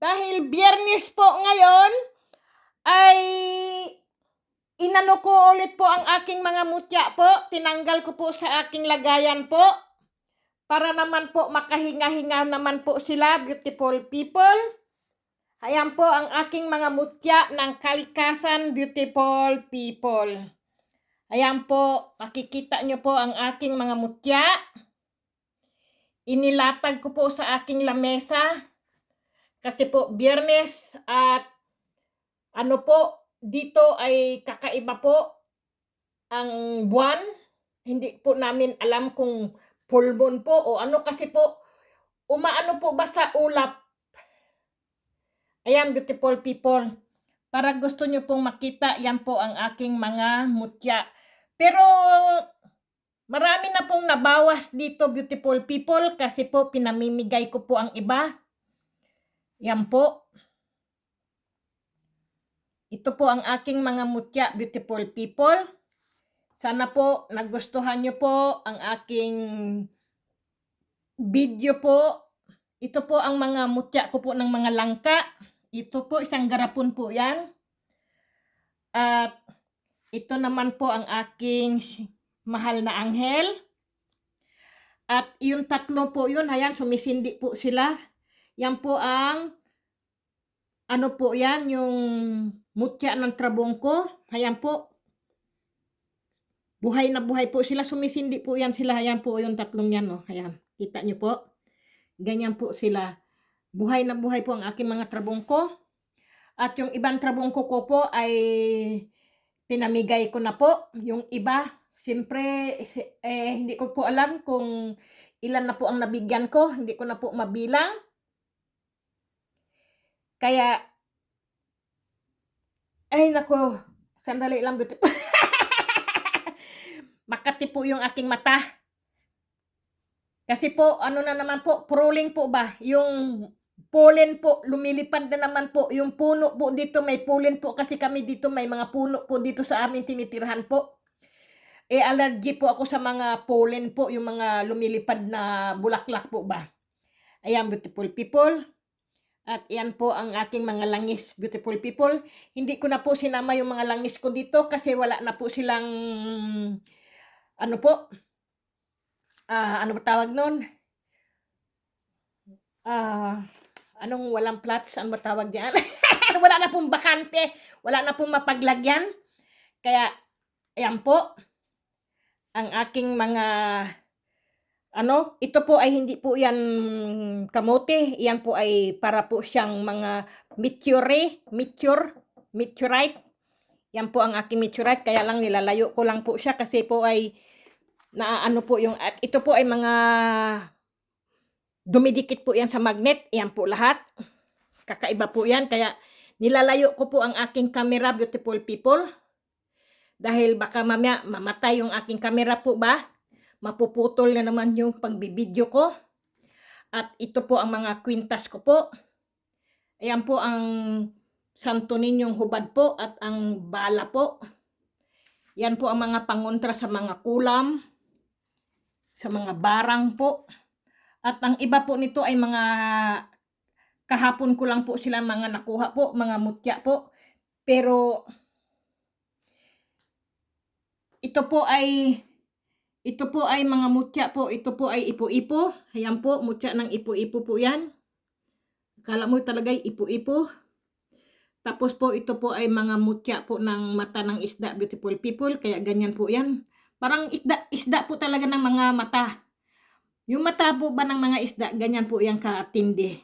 Dahil Biyernes po ngayon, ay inano ko ulit po ang aking mga mutya po. Tinanggal ko po sa aking lagayan po. Para naman po makahinga-hinga naman po sila, beautiful people. Ayan po ang aking mga mutya ng kalikasan, beautiful people. Ayan po, makikita nyo po ang aking mga mutya. Inilatag ko po sa aking lamesa. Kasi po, Biyernes at ano po, dito ay kakaiba po ang buwan. Hindi po namin alam kung full moon po o ano kasi po, umaano po ba sa ulap. Ayan, beautiful people. Para gusto nyo pong makita, yan po ang aking mga mutya. Pero marami na pong nabawas dito, beautiful people, kasi po pinamimigay ko po ang iba. Yan po. Ito po ang aking mga mutya, beautiful people. Sana po nagustuhan nyo po ang aking video po. Ito po ang mga mutya ko po ng mga langka. Ito po, isang garapon po yan. At ito naman po ang aking mahal na anghel. At yung tatlo po yun, ayan, sumisindi po sila. Yan po ang, ano po yan, yung mutya ng trabong ko. Ayan po. Buhay na buhay po sila, sumisindi po yan sila. Ayan po yung tatlong yan, oh. Ayan, kita nyo po. Ganyan po sila. Buhay na buhay po ang aking mga trabong ko. At yung ibang trabong ko po ay pinamigay ko na po. Yung iba, siyempre, hindi ko po alam kung ilan na po ang nabigyan ko. Hindi ko na po mabilang. Kaya, ay nako, sandali lang dito. Makati po yung aking mata. Kasi po, ano na naman po, proling po ba? Yung pollen po, lumilipad na naman po. Yung puno po dito, may pollen po kasi kami dito, may mga puno po dito sa amin tinitirahan po. Allergy po ako sa mga pollen po, yung mga lumilipad na bulaklak po ba. Ayan, beautiful people. At yan po ang aking mga langis, beautiful people. Hindi ko na po sinama yung mga langis ko dito kasi wala na po silang, ano po, ano ba tawag nun? Anong walang plots? Ano ba tawag diyan? Wala na pong bakante. Wala na pong mapaglagyan. Kaya, ayan po. Ang aking mga, ano, ito po ay hindi po yan kamote. Yan po ay para po siyang mga meteorite. Yan po ang aking meteorite. Kaya lang nilalayo ko lang po siya kasi po ay, naano po yung, at ito po ay mga, dumidikit po yan sa magnet. Yan po lahat. Kakaiba po yan. Kaya nilalayo ko po ang aking camera, beautiful people. Dahil baka mamaya mamatay yung aking camera po ba. Mapuputol na naman yung pagbibideo ko. At ito po ang mga kwintas ko po. Ayan po ang Santo Ninyong hubad po at ang bala po. Yan po ang mga pangontra sa mga kulam. Sa mga barang po. At ang iba po nito ay mga, kahapon ko lang po sila mga nakuha po, mga mutya po. Pero, ito po ay mga mutya po. Ito po ay ipo-ipo. Ayan po, mutya ng ipo-ipo po yan. Akala mo talaga ipo-ipo. Tapos po, ito po ay mga mutya po ng mata ng isda, beautiful people. Kaya ganyan po yan. Parang isda po talaga ng mga mata. Yung mata po ba ng mga isda, ganyan po yan katindi.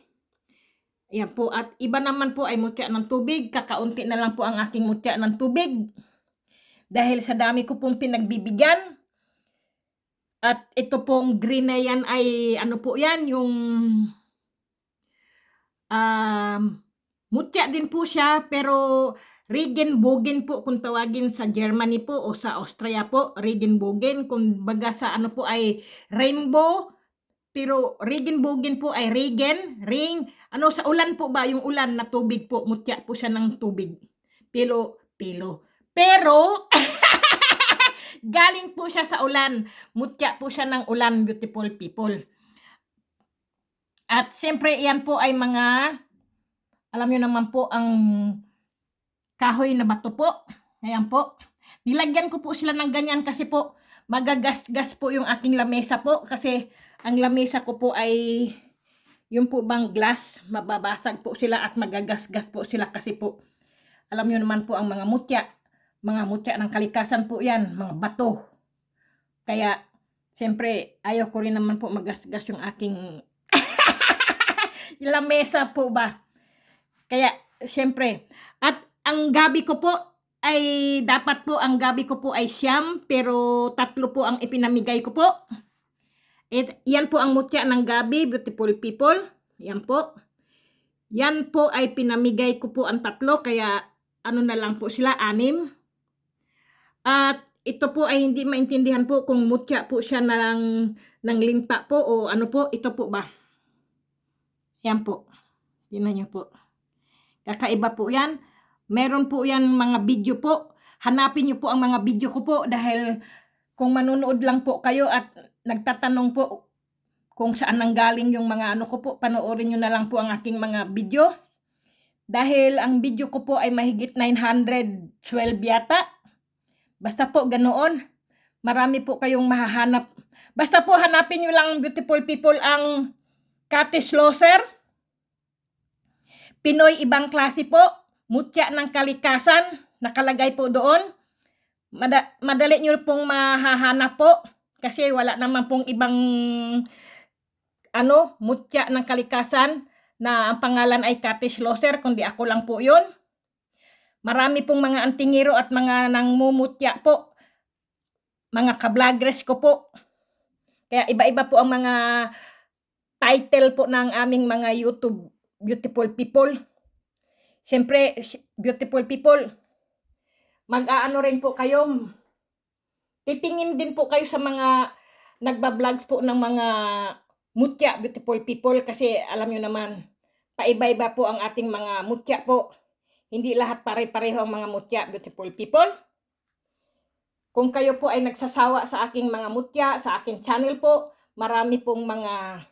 Ayan po, at iba naman po ay mutya ng tubig. Kakaunti na lang po ang aking mutya ng tubig. Dahil sa dami ko pong pinagbibigyan. At ito pong green na yan ay, ano po yan, yung mutya din po siya, pero Regenbogen po kung tawagin sa Germany po o sa Austria po, Regenbogen. Kung baga sa ano po ay rainbow, pero Regenbogen po ay ano sa ulan po ba, yung ulan na tubig po, mutya po siya ng tubig. Pero, galing po siya sa ulan, mutya po siya ng ulan, beautiful people. At siyempre, yan po ay mga Alam niyo naman po ang kahoy na bato po. Ayan po. Nilagyan ko po sila ng ganyan kasi po magagasgas po yung aking lamesa po kasi ang lamesa ko po ay yung po bang glass, mababasag po sila at magagasgas po sila kasi po alam niyo naman po ang mga mutya ng kalikasan po yan, mga bato. Kaya siyempre ayaw ko rin naman po magasgas yung aking lamesa po ba. Kaya siyempre, at ang gabi ko po ay dapat po ang gabi ko po ay siyam pero 3 po ang ipinamigay ko po. Yan po ang mutya ng gabi, beautiful people. Yan po. Yan po ay pinamigay ko po ang 3 kaya ano na lang po sila, 6. At ito po ay hindi maintindihan po kung mutya po siya ng linta po o ano po, ito po ba. Yan po. Tingnan niyo po. Kakaiba po yan. Meron po yan mga video po. Hanapin niyo po ang mga video ko po dahil kung manunood lang po kayo at nagtatanong po kung saan nanggaling yung mga ano ko po, panoorin niyo na lang po ang aking mga video. Dahil ang video ko po ay mahigit 912 yata. Basta po ganoon. Marami po kayong mahahanap. Basta po hanapin niyo lang, beautiful people, ang Cathy Schlosser. Pinoy ibang klase po. Mutya ng kalikasan. Nakalagay po doon. Madali nyo pong mahahanap po. Kasi wala naman pong ibang mutya ng kalikasan na ang pangalan ay Cathy Schlosser, kundi ako lang po yun. Marami pong mga antingero at mga nangmumutya po. Mga kablagres ko po. Kaya iba-iba po ang mga title po ng aming mga YouTube beautiful people. Siyempre, beautiful people, mag-aano rin po kayo. Titingin din po kayo sa mga nagba-vlogs po ng mga mutya beautiful people kasi alam nyo naman, paiba-iba po ang ating mga mutya po. Hindi lahat pare-pareho ang mga mutya beautiful people. Kung kayo po ay nagsasawa sa aking mga mutya, sa aking channel po, marami pong mga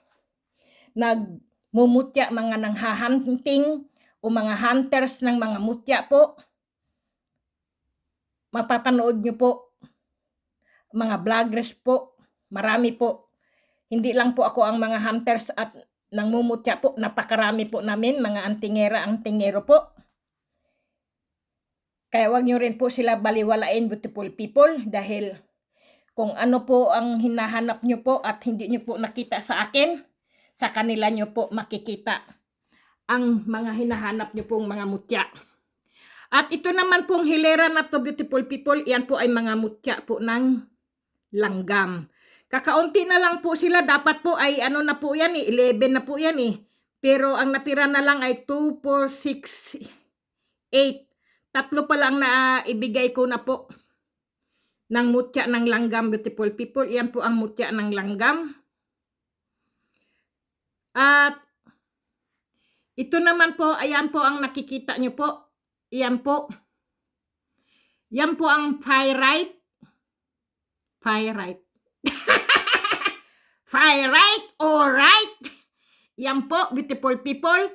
nagmumutya, mga nanghahanting o mga hunters ng mga mutya po. Mapapanood nyo po. Mga vloggers po. Marami po. Hindi lang po ako ang mga hunters at nangmumutya po. Napakarami po namin, mga antingero po. Kaya wag nyo rin po sila baliwalain, beautiful people, dahil kung ano po ang hinahanap nyo po at hindi nyo po nakita sa akin, sa kanila nyo po makikita ang mga hinahanap nyo pong mga mutya. At ito naman pong hilera na to, beautiful people, yan po ay mga mutya po ng langgam. Kakaunti na lang po sila, dapat po ay ano na po yan 11 na po yan Pero ang natira na lang ay 2, 4, 6, 8. 3 pa lang na ibigay ko na po ng mutya ng langgam, beautiful people. Yan po ang mutya ng langgam. At ito naman po, ayan po ang nakikita nyo po. Yan po. Yan po ang pyrite. Pyrite. Pyrite, alright. Yan po, beautiful people.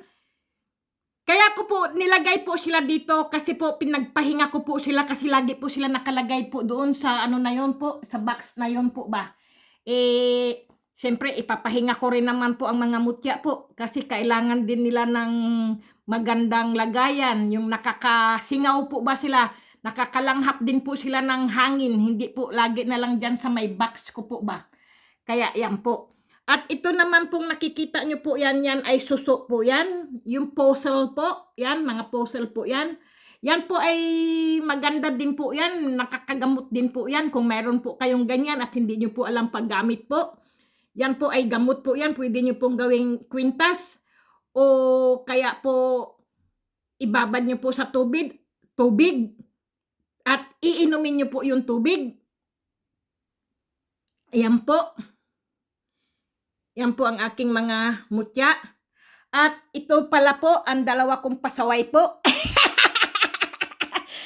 Kaya ko po nilagay po sila dito kasi po pinagpahinga ko po sila kasi lagi po sila nakalagay po doon sa ano na yon po, sa box na yon po ba. Siyempre ipapahinga ko rin naman po ang mga mutya po kasi kailangan din nila ng magandang lagayan, yung nakakasingaw po ba sila, nakakalanghap din po sila ng hangin, hindi po lagi na lang dyan sa may box ko po ba. Kaya yan po. At ito naman pong nakikita nyo po yan ay suso po yan. Yung puzzle po, yan, mga puzzle po yan. Yan po ay maganda din po yan, nakakagamot din po yan. Kung meron po kayong ganyan at hindi nyo po alam paggamit po. Yan po ay gamot po yan, pwede nyo pong gawing kwintas. O kaya po ibabad nyo po sa tubig. At iinumin nyo po yung tubig. Ayan po. Yan po ang aking mga mutya. At ito pala po, ang 2 kong pasaway po.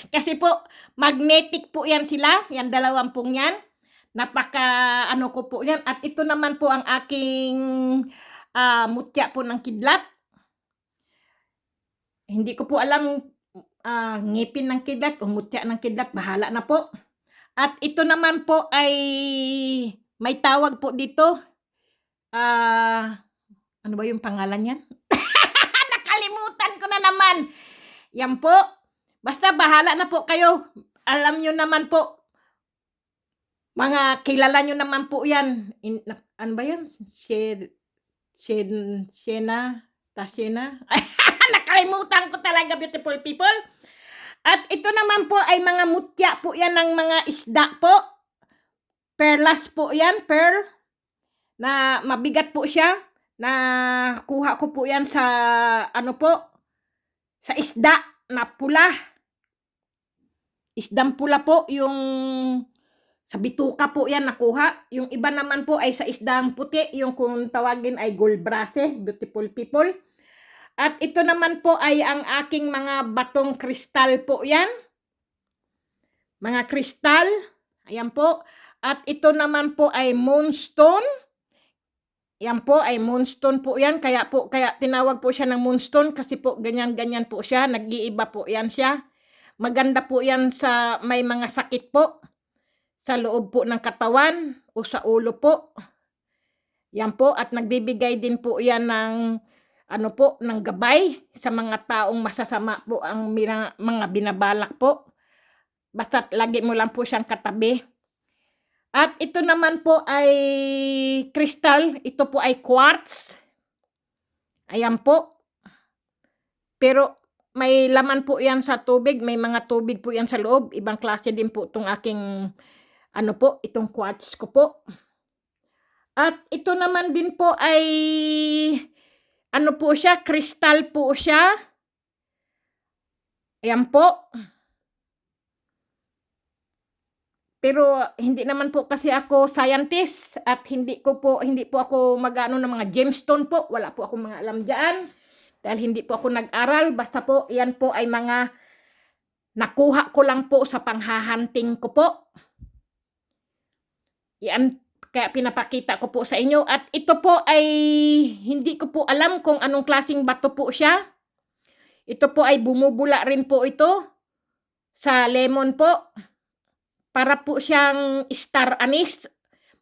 Kasi po, magnetic po yan sila. Yan 2 pong yan. Napaka ano ko po yan. At ito naman po ang aking mutya po ng kidlat. Hindi ko po alam, ngipin ng kidlat o mutya ng kidlat, bahala na po. At ito naman po ay may tawag po dito, ano ba yung pangalan niyan? Nakalimutan ko na naman. Yan po, basta bahala na po kayo. Alam niyo naman po, mga kilala niyo naman po yan. Ano ba yan? Tashena? Nakalimutan ko talaga, beautiful people. At ito naman po ay mga mutya po yan ng mga isda po. Perlas po yan, pearl. Na mabigat po siya. Na kuha ko po yan sa sa isda na pula. Isdang pula po, yung sa bituka po yan nakuha. Yung iba naman po ay sa isdang puti, yung kung tawagin ay gulbrase, beautiful people. At ito naman po ay ang aking mga batong kristal po yan. Mga kristal, ayan po. At ito naman po ay moonstone. Yan po ay moonstone po yan, kaya tinawag po siya ng moonstone kasi po ganyan-ganyan po siya, nag-iiba po yan siya. Maganda po yan sa may mga sakit po, sa loob po ng katawan o sa ulo po. Yan po, at nagbibigay din po yan ng ng gabay sa mga taong masasama po ang mga binabalak po. Basta lagi mo lang po siyang katabi. At ito naman po ay crystal, ito po ay quartz. Ayan po. Pero may laman po yan sa tubig, may mga tubig po yan sa loob. Ibang klase din po itong aking, itong quartz ko po. At ito naman din po ay, po siya, crystal po siya. Ayan po. Pero hindi naman po kasi ako scientist at hindi po ako mag-ano ng mga gemstone po. Wala po akong mga alam diyan. Dahil hindi po ako nag-aral. Basta po, yan po ay mga nakuha ko lang po sa panghahanting ko po. Yan, kaya pinapakita ko po sa inyo. At ito po ay hindi ko po alam kung anong klaseng bato po siya. Ito po ay bumubula rin po ito sa lemon po. Para po siyang star anise,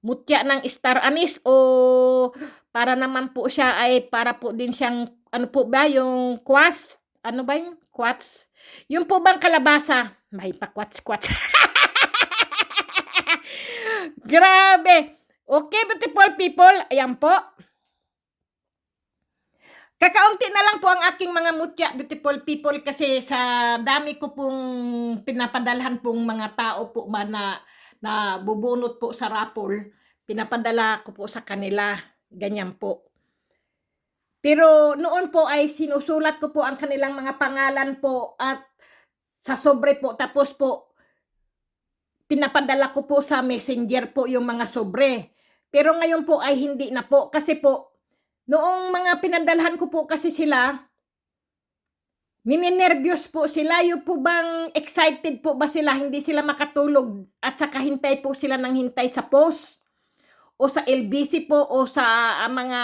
mutya ng star anise, o para naman po siya ay para po din siyang, yung quartz, yung quartz? Yung po bang kalabasa? May pa quartz. Grabe! Okay, beautiful people, ayan po. Kakaunti na lang po ang aking mga mutya, beautiful people, kasi sa dami ko pong pinapadalhan pong mga tao po ba na bubunot po sa raffle, pinapadala ko po sa kanila, ganyan po. Pero noon po ay sinusulat ko po ang kanilang mga pangalan po at sa sobre po, tapos po pinapadala ko po sa messenger po yung mga sobre. Pero ngayon po ay hindi na po, kasi po noong mga pinadalhan ko po kasi sila, mininervyos po sila. Yung po bang excited po ba sila, hindi sila makatulog at saka hintay po sila ng hintay sa post o sa LBC po o sa mga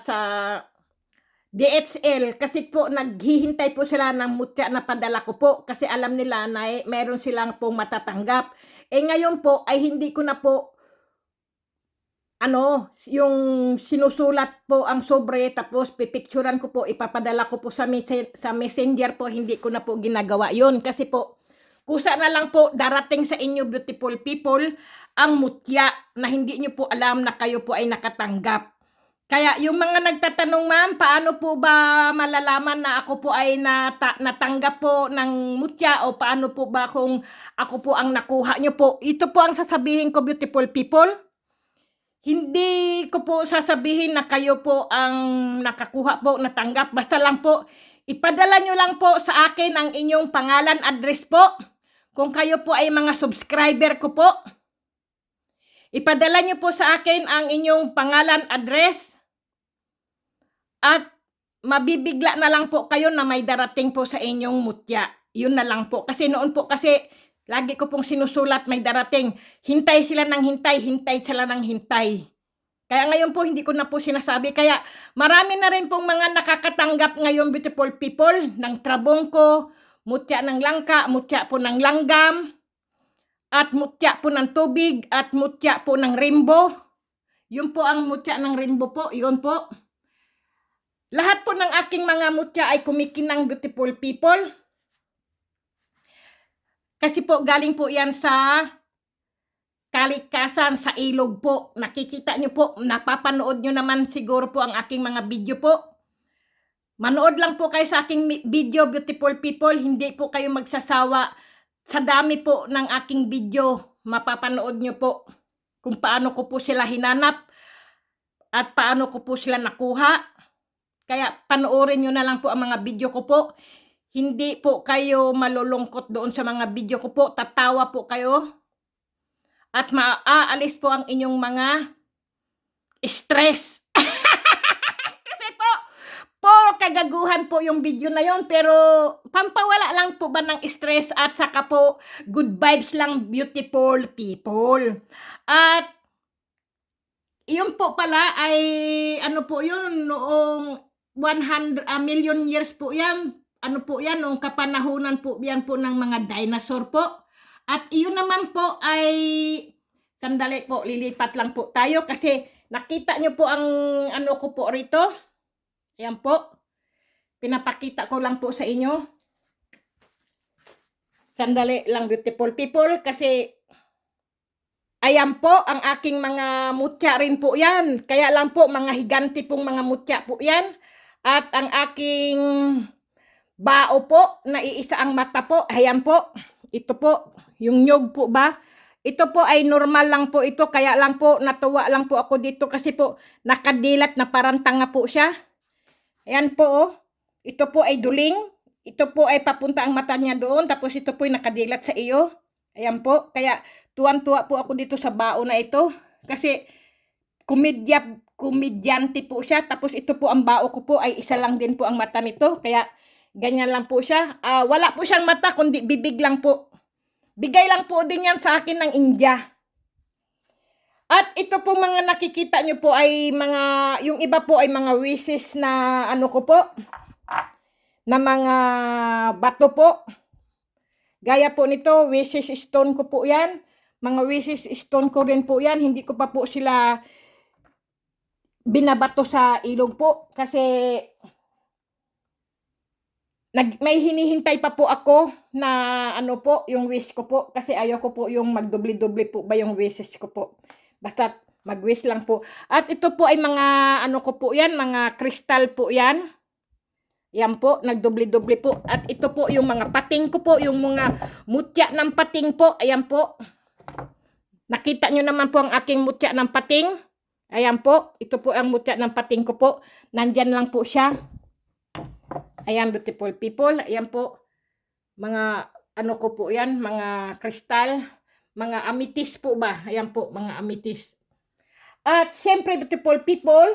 sa DHL, kasi po naghihintay po sila ng mutya na padala ko po kasi alam nila na meron silang pong matatanggap. Ngayon po ay hindi ko na po yung sinusulat po ang sobre tapos pipicturan ko po, ipapadala ko po sa messenger po, hindi ko na po ginagawa yon kasi po kusa na lang po darating sa inyo, beautiful people, ang mutya na hindi nyo po alam na kayo po ay nakatanggap. Kaya yung mga nagtatanong, ma'am, paano po ba malalaman na ako po ay natanggap po ng mutya o paano po ba kung ako po ang nakuha nyo po, ito po ang sasabihin ko, beautiful people. Hindi ko po sasabihin na kayo po ang nakakuha po, natanggap. Basta lang po, ipadala nyo lang po sa akin ang inyong pangalan, address po. Kung kayo po ay mga subscriber ko po, ipadala nyo po sa akin ang inyong pangalan, address. At mabibigla na lang po kayo na may darating po sa inyong mutya. Yun na lang po. Kasi noon po kasi, lagi ko pong sinusulat may darating. Hintay sila ng hintay, hintay sila ng hintay. Kaya ngayon po, hindi ko na po sinasabi. Kaya marami na rin pong mga nakakatanggap ngayon, beautiful people, ng trabongko, mutya ng langka, mutya po ng langgam, at mutya po ng tubig, at mutya po ng rainbow. Yun po ang mutya ng rainbow po, yun po. Lahat po ng aking mga mutya ay kumikinang, beautiful people. Kasi po galing po yan sa kalikasan, sa ilog po. Nakikita nyo po, napapanood nyo naman siguro po ang aking mga video po. Manood lang po kayo sa aking video, beautiful people. Hindi po kayo magsasawa. Sa dami po ng aking video, mapapanood nyo po kung paano ko po sila hinanap at paano ko po sila nakuha. Kaya panoorin nyo na lang po ang mga video ko po. Hindi po kayo malulungkot doon sa mga video ko po. Tatawa po kayo. At maaalis po ang inyong mga stress. Kasi po kagaguhan po yung video na yon, pero pampawala lang po ba ng stress at saka po good vibes lang, beautiful people. At yun po pala ay ano po yun, noong 100 million years po yan. Ano po yan, noong kapanahunan po yan po ng mga dinosaur po. At iyon naman po ay, sandali po, lilipat lang po tayo kasi nakita nyo po ang ano ko po rito. Ayan po. Pinapakita ko lang po sa inyo. Sandali lang, beautiful people, kasi ayan po ang aking mga mutya rin po yan. Kaya lang po, mga higanti pong mga mutya po yan. At ang aking bao po, naiisa ang mata po. Ayan po. Ito po. Yung nyog po ba? Ito po ay normal lang po ito. Kaya lang po, natuwa lang po ako dito kasi po nakadilat na parang tanga po siya. Ayan po oh. Ito po ay duling. Ito po ay papunta ang mata niya doon. Tapos ito po ay nakadilat sa iyo. Ayan po. Kaya tuwan-tuwa po ako dito sa bao na ito. Kasi komedyante po siya. Tapos ito po ang bao ko po ay isa lang din po ang mata nito. Kaya ganyan lang po siya. Wala po siyang mata kundi bibig lang po. Bigay lang po din yan sa akin ng India. At ito po mga nakikita nyo po ay mga, yung iba po ay mga wishes na ano ko po, na mga bato po. Gaya po nito, wishes stone ko po yan. Mga wishes stone ko rin po yan. Hindi ko pa po sila binabato sa ilog po. Kasi may hinihintay pa po ako na ano po, yung wish ko po. Kasi ayaw ko po yung magdubli-dubli po ba yung wishes ko po. Basta mag-wish lang po. At ito po ay mga ano ko po yan, mga kristal po yan. Yan po, nagdubli-dubli po. At ito po yung mga pating ko po, yung mga mutya ng pating po. Ayan po. Nakita nyo naman po ang aking mutya ng pating. Ayan po, ito po ang mutya ng pating ko po. Nandyan lang po siya. Ayan, beautiful people. Ayan po, mga ano ko po yan, mga kristal, mga amethyst po ba? Ayan po, mga amethyst. At siyempre, beautiful people,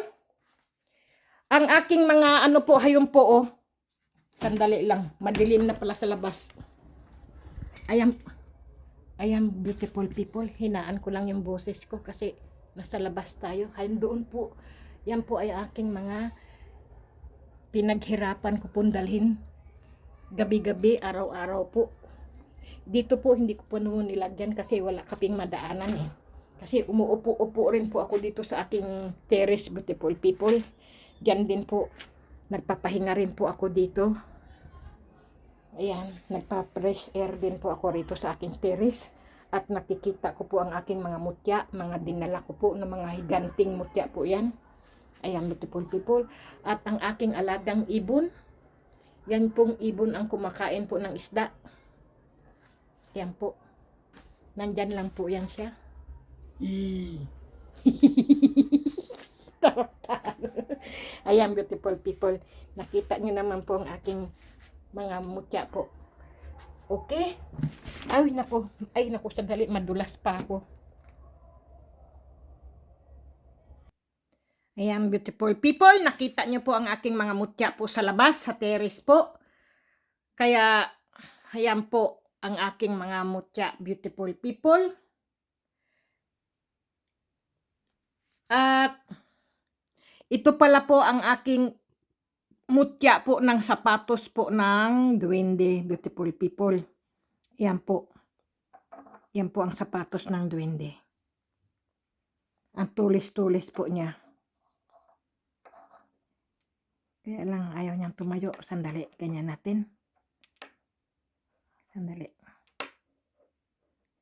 ang aking mga ano po, hayun po oh. Sandali lang, madilim na pala sa labas. Ayan, ayan beautiful people, hinaan ko lang yung boses ko kasi nasa labas tayo. Hayun doon po, yan po ay aking mga pinaghirapan ko pong dalhin gabi-gabi, araw-araw po. Dito po hindi ko po naman nilagyan kasi wala kaping madaanan eh. Kasi umuupo-upo rin po ako dito sa aking terrace, beautiful people. Diyan din po nagpapahinga rin po ako dito. Ayan, nagpa-fresh air din po ako rito sa aking terrace. At nakikita ko po ang aking mga mutya, mga dinala ko po ng mga higanting mutya po yan. Ayan, beautiful people. At ang aking alagang ibon, yan pong ibon ang kumakain po ng isda. Yan po. Nandyan lang po yan siya. Ayan, beautiful people. Nakita nyo naman po ang aking mga mutya po. Okay? Ay, naku, sandali, madulas pa ako. Ayan, beautiful people, nakita nyo po ang aking mga mutya po sa labas, sa terrace po. Kaya, ayan po ang aking mga mutya, beautiful people. At ito pala po ang aking mutya po ng sapatos po ng duwende, beautiful people. Yan po. Yan po ang sapatos ng duwende. Ang tulis-tulis po niya. Kaya lang ayaw niyang tumayo. Sandali, ganyan natin. Sandali.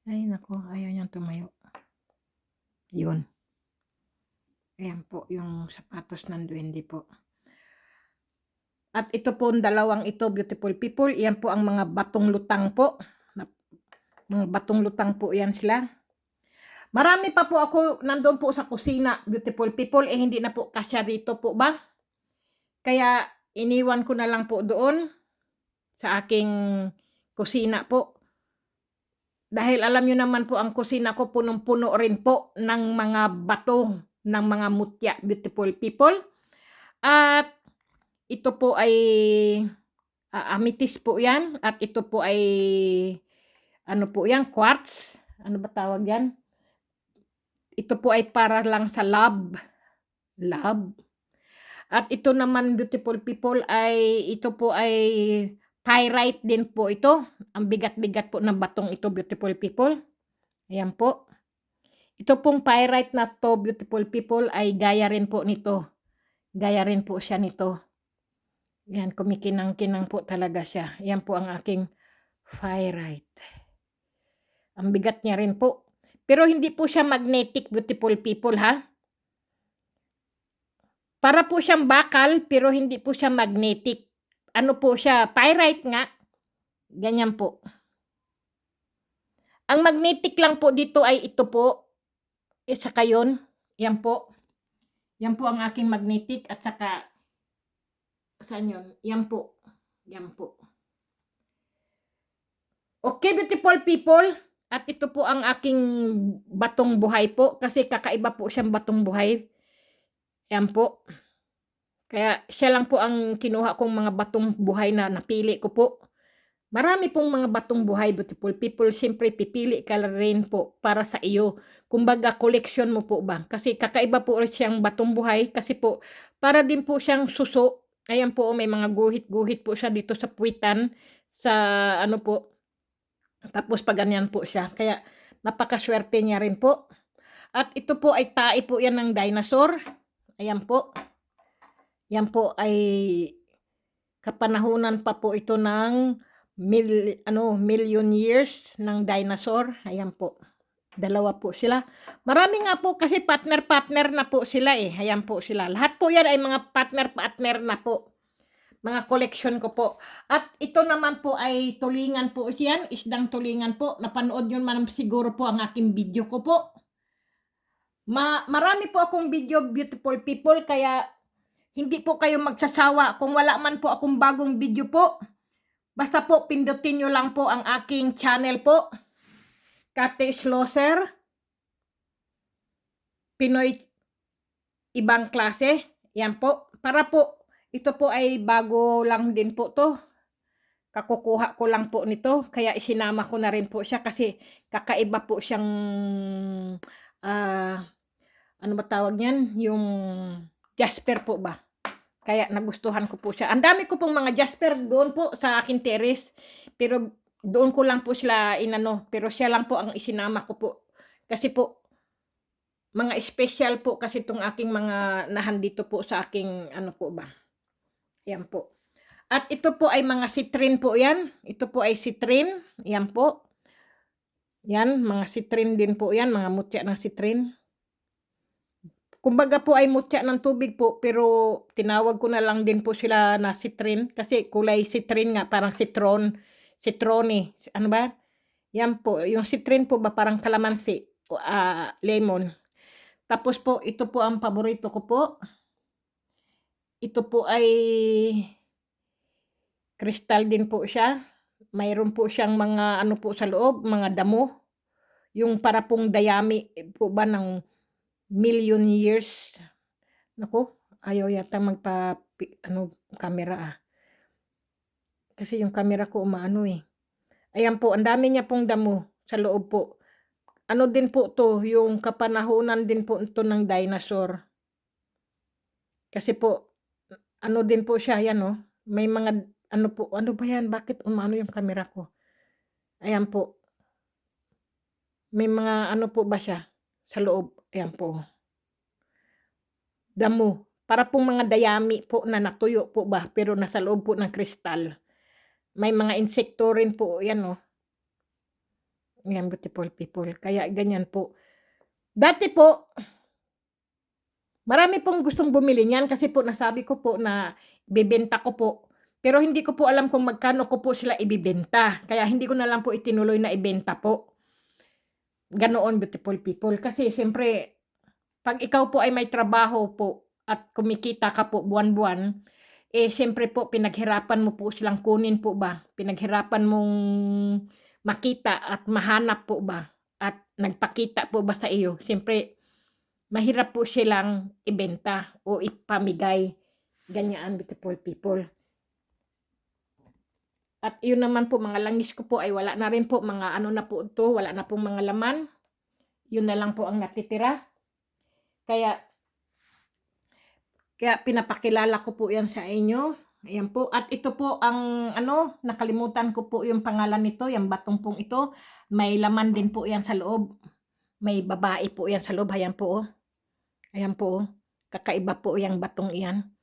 Ay nako, ayaw niyang tumayo. Yun. Ayan po yung sapatos ng duwende po. At ito po ang dalawang ito, beautiful people. Yan po ang mga batong lutang po. Mga batong lutang po yan sila. Marami pa po ako nandoon po sa kusina, beautiful people. Hindi na po kasya dito po ba? Kaya iniwan ko na lang po doon sa aking kusina po. Dahil alam nyo naman po ang kusina ko punong-puno rin po ng mga bato, ng mga mutya, beautiful people. At ito po ay amethyst po yan. At ito po ay ano po yan, quartz. Ano ba tawag yan? Ito po ay para lang sa love. At ito naman, beautiful people, ay ito po ay pyrite din po ito. Ang bigat-bigat po ng batong ito, beautiful people. Ayan po. Ito pong pyrite na to, beautiful people, ay gaya rin po nito. Gaya rin po siya nito. Ayan, kumikinang-kinang po talaga siya. Ayan po ang aking pyrite. Ang bigat niya rin po. Pero hindi po siya magnetic, beautiful people, ha? Para po siyang bakal, pero hindi po siya magnetic. Ano po siya? Pyrite nga. Ganyan po. Ang magnetic lang po dito ay ito po. Saka yun. Yan po. Yan po ang aking magnetic. At saka, saan yun? Yan po. Yan po. Okay, beautiful people. At ito po ang aking batong buhay po. Kasi kakaiba po siyang batong buhay. Yan po. Kaya siya lang po ang kinuha kong mga batong buhay na napili ko po. Marami pong mga batong buhay, beautiful people. Siyempre, pipili ka rin po para sa iyo. Kumbaga, collection mo po ba? Kasi kakaiba po rin siyang batong buhay. Kasi po, para din po siyang suso. Ayan po, may mga guhit-guhit po siya dito sa puwitan. Sa ano po. Tapos pag ganyan po siya. Kaya, napakaswerte niya rin po. At ito po ay tae po yan ng dinosaur. Ayan po. Yan po ay kapanahunan pa po ito ng million years ng dinosaur. Ayan po. Dalawa po sila. Marami nga po kasi partner-partner na po sila eh. Ayan po sila. Lahat po yan ay mga partner-partner na po. Mga collection ko po. At ito naman po ay tulingan po yan. Isdang tulingan po. Napanood yun man siguro po ang aking video ko po. Marami po akong video, beautiful people. Kaya hindi po kayo magsasawa. Kung wala man po akong bagong video po, basta po pindutin nyo lang po ang aking channel po. Kate Schlosser. Pinoy ibang klase. Yan po. Para po, ito po ay bago lang din po to. Kakukuha ko lang po nito. Kaya isinama ko na rin po siya kasi kakaiba po siyang ano ba tawag niyan? Yung jasper po ba? Kaya nagustuhan ko po siya. Ang dami ko pong mga jasper doon po sa akin terrace. Pero doon ko lang po sila inano. Pero siya lang po ang isinama ko po. Kasi po, mga special po kasi itong aking mga nahan dito po sa aking ano po ba. Yan po. At ito po ay mga citrine po yan. Ito po ay citrine. Yan po. Yan, mga citrine din po yan. Mga mutya ng citrine. Kumbaga po ay mutya ng tubig po, pero tinawag ko na lang din po sila na citrine kasi kulay citrine nga, parang citrone, ano ba? Yan po, yung citrine po ba parang kalamansi, lemon. Tapos po, ito po ang paborito ko po. Ito po ay kristal din po siya. Mayroon po siyang mga ano po sa loob, mga damo. Yung para pong dayami po ba ng million years. Naku, ayaw yata camera Kasi yung camera ko umaano eh. Ayan po, ang dami niya pong damo sa loob po. ano din po 'to, yung kapanahunan din po ito ng dinosaur. Kasi po, ano din po siya, yan oh, may mga ano po, ano ba yan, bakit umano yung camera ko? Ayan po, may mga ano po ba siya sa loob, ayan po. Damo, para pong mga dayami po na natuyo po ba, pero nasa loob po ng kristal. May mga insekto rin po, yan oh. Yan, beautiful people, kaya ganyan po. Dati po, marami pong gustong bumili niyan kasi po nasabi ko po na ibebenta ko po. Pero hindi ko po alam kung magkano ko po sila ibebenta. Kaya hindi ko na lang po itinuloy na ibenta po. Ganoon, beautiful people. Kasi siyempre, pag ikaw po ay may trabaho po at kumikita ka po buwan-buwan, eh siyempre po pinaghirapan mo po silang kunin po ba? Pinaghirapan mong makita at mahanap po ba? At nagpakita po ba sa iyo? Siyempre, mahirap po silang ibenta o ipamigay. Ganyan, beautiful people. At yun naman po, mga langis ko po ay wala na rin po. Mga ano na po ito, wala na pong mga laman. Yun na lang po ang natitira. Kaya pinapakilala ko po yan sa inyo. Ayan po. At ito po ang ano, nakalimutan ko po yung pangalan nito, yung batong pong ito. May laman din po yan sa loob. May babae po yan sa loob. Ayan po. Ayan po. Kakaiba po yung batong iyan.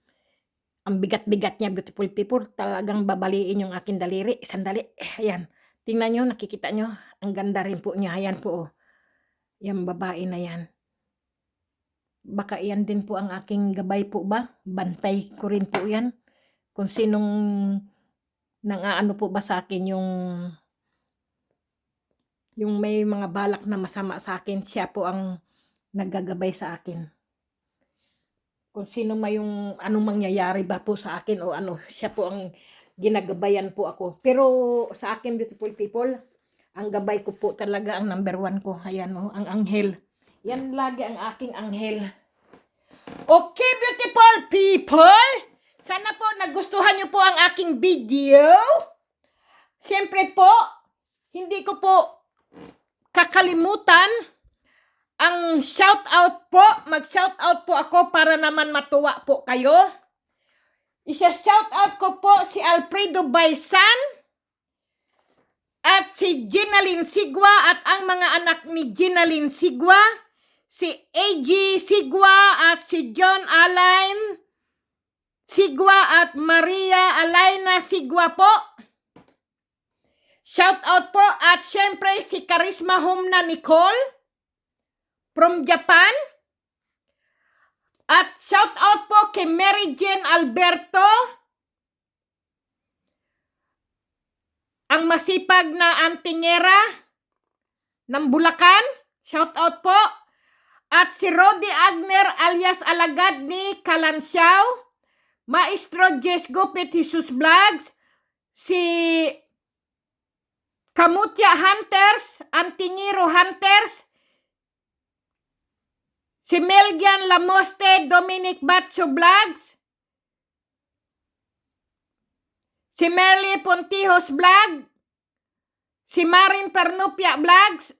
Ang bigat-bigat niya, beautiful people. Talagang babaliin yung aking daliri. Sandali. Ayan. Tingnan nyo, nakikita nyo. Ang ganda rin po niya. Ayan po. Yung babae na yan. Baka iyan din po ang aking gabay po ba? Bantay ko rin po yan. Kung sinong nang-aano po ba sa akin yung may mga balak na masama sa akin, siya po ang naggagabay sa akin. Kung sino may yung anong mangyayari ba po sa akin o ano, siya po ang ginagabayan po ako. Pero sa akin, beautiful people, ang gabay ko po talaga ang number 1 ko. Ayan o, ang anghel. Yan lagi ang aking anghel. Okay, beautiful people, sana po nagustuhan nyo po ang aking video. Siyempre po, hindi ko po kakalimutan ang shout out po, mag-shout out po ako para naman matuwa po kayo. Isa-shout out ko po si Alfredo Baisan at si Ginaline Sigwa at ang mga anak ni Ginaline Sigwa, si AG Sigwa at si John Alain Sigwa at Maria Alaina Sigwa po. Shout out po at syempre si Charisma Humna Nicole from Japan. At shout out po kay Mary Jane Alberto, ang masipag na antingera ng Bulacan. Shout out po. At si Rodi Agner alias Alagad ni Kalansiao, Maestro Jess Gupit Jesus Vlogs, si Kamutya Hunters, Antingiro Hunters, si Melgian Lamoste, Dominic Batso Vlogs, si Merly Pontijos Vlog, si Marin Pernupia Vlogs,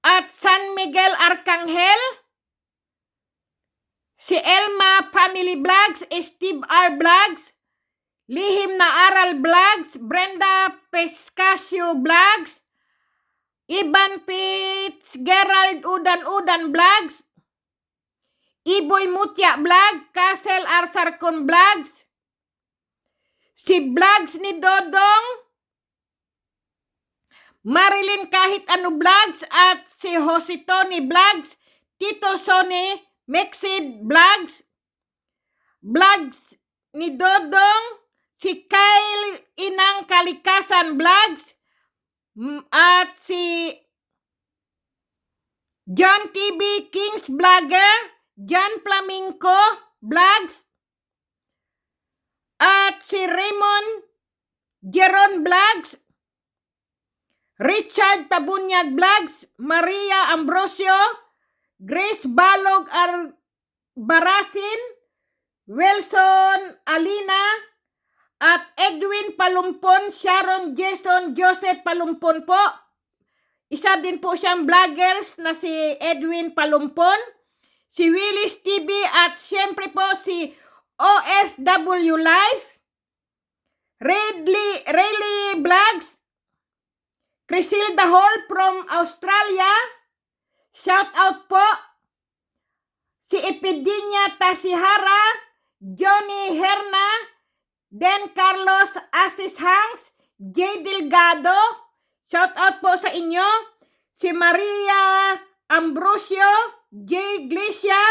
at San Miguel Arcangel, si Elma Family Vlogs, Steve R. Vlogs, Lihim na Aral Vlogs, Brenda Pescasio Vlogs, Ivan Fitzgerald Udan Vlogs, Iboy Mutya Vlog, Castle R. Sarcon Vlogs, si Vlogs ni Dodong, Marilyn Kahit Ano Vlogs, at si Jose Tony Vlogs, Tito Sony Mexid Vlogs, Vlogs ni Dodong, si Kyle Inang Kalikasan Vlogs, at si John TV Kings Vlogger, John Flamenco Vlogs, at si Raymond Jeron Vlogs, Richard Tabunyag Vlogs, Maria Ambrosio, Grace Balog Barasin, Wilson Alina, At Edwin Palumpon, Sharon Jason Joseph Palumpon po. Isa din po siyang vloggers na si Edwin Palumpon. Si Willis TV at siyempre po si OFW Life. Rayleigh Vlogs. Crisilda Hall from Australia. Shout out po. Si Epidinia Tasihara. Johnny Herna. Den Carlos Asis Hanks. J. Delgado. Shout out po sa inyo. Si Maria Ambrosio. J. Iglesia.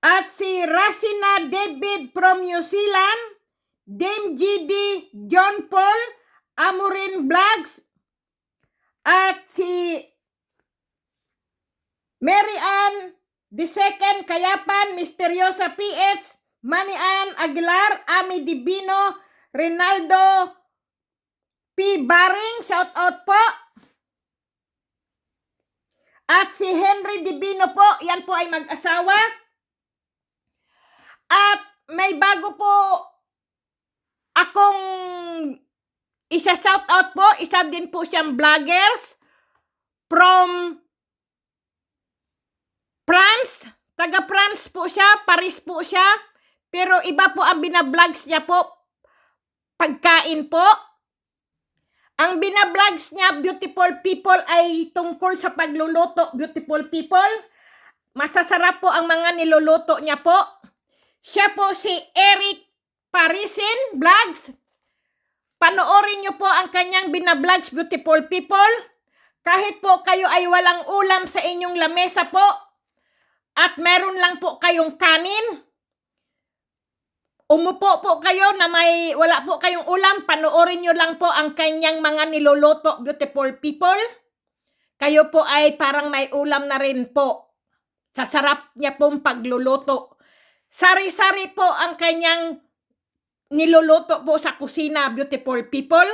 At si Rasina David from New Zealand. Dame GD John Paul Amorin Vlogs. At si Mary Ann II Kayapan Misteriosa PH. Manian Aguilar, Ami Divino, Rinaldo P. Baring, shout out po. At si Henry Divino po, yan po ay mag-asawa. At may bago po akong isa-shout out po, isa din po siyang vloggers from France. Taga France po siya, Paris po siya. Pero iba po ang binablogs niya po, pagkain po. Ang binablogs niya, beautiful people, ay tungkol sa pagluluto, beautiful people. Masasarap po ang mga niluluto niya po. Siya po si Eric Parisen Vlogs. Panoorin niyo po ang kanyang binablogs, beautiful people. Kahit po kayo ay walang ulam sa inyong lamesa po, at meron lang po kayong kanin, umupo po kayo na wala po kayong ulam, panoorin nyo lang po ang kanyang mga niluluto, beautiful people. Kayo po ay parang may ulam na rin po. Sasarap niya pong pagluluto. Sari-sari po ang kanyang niluluto po sa kusina, beautiful people.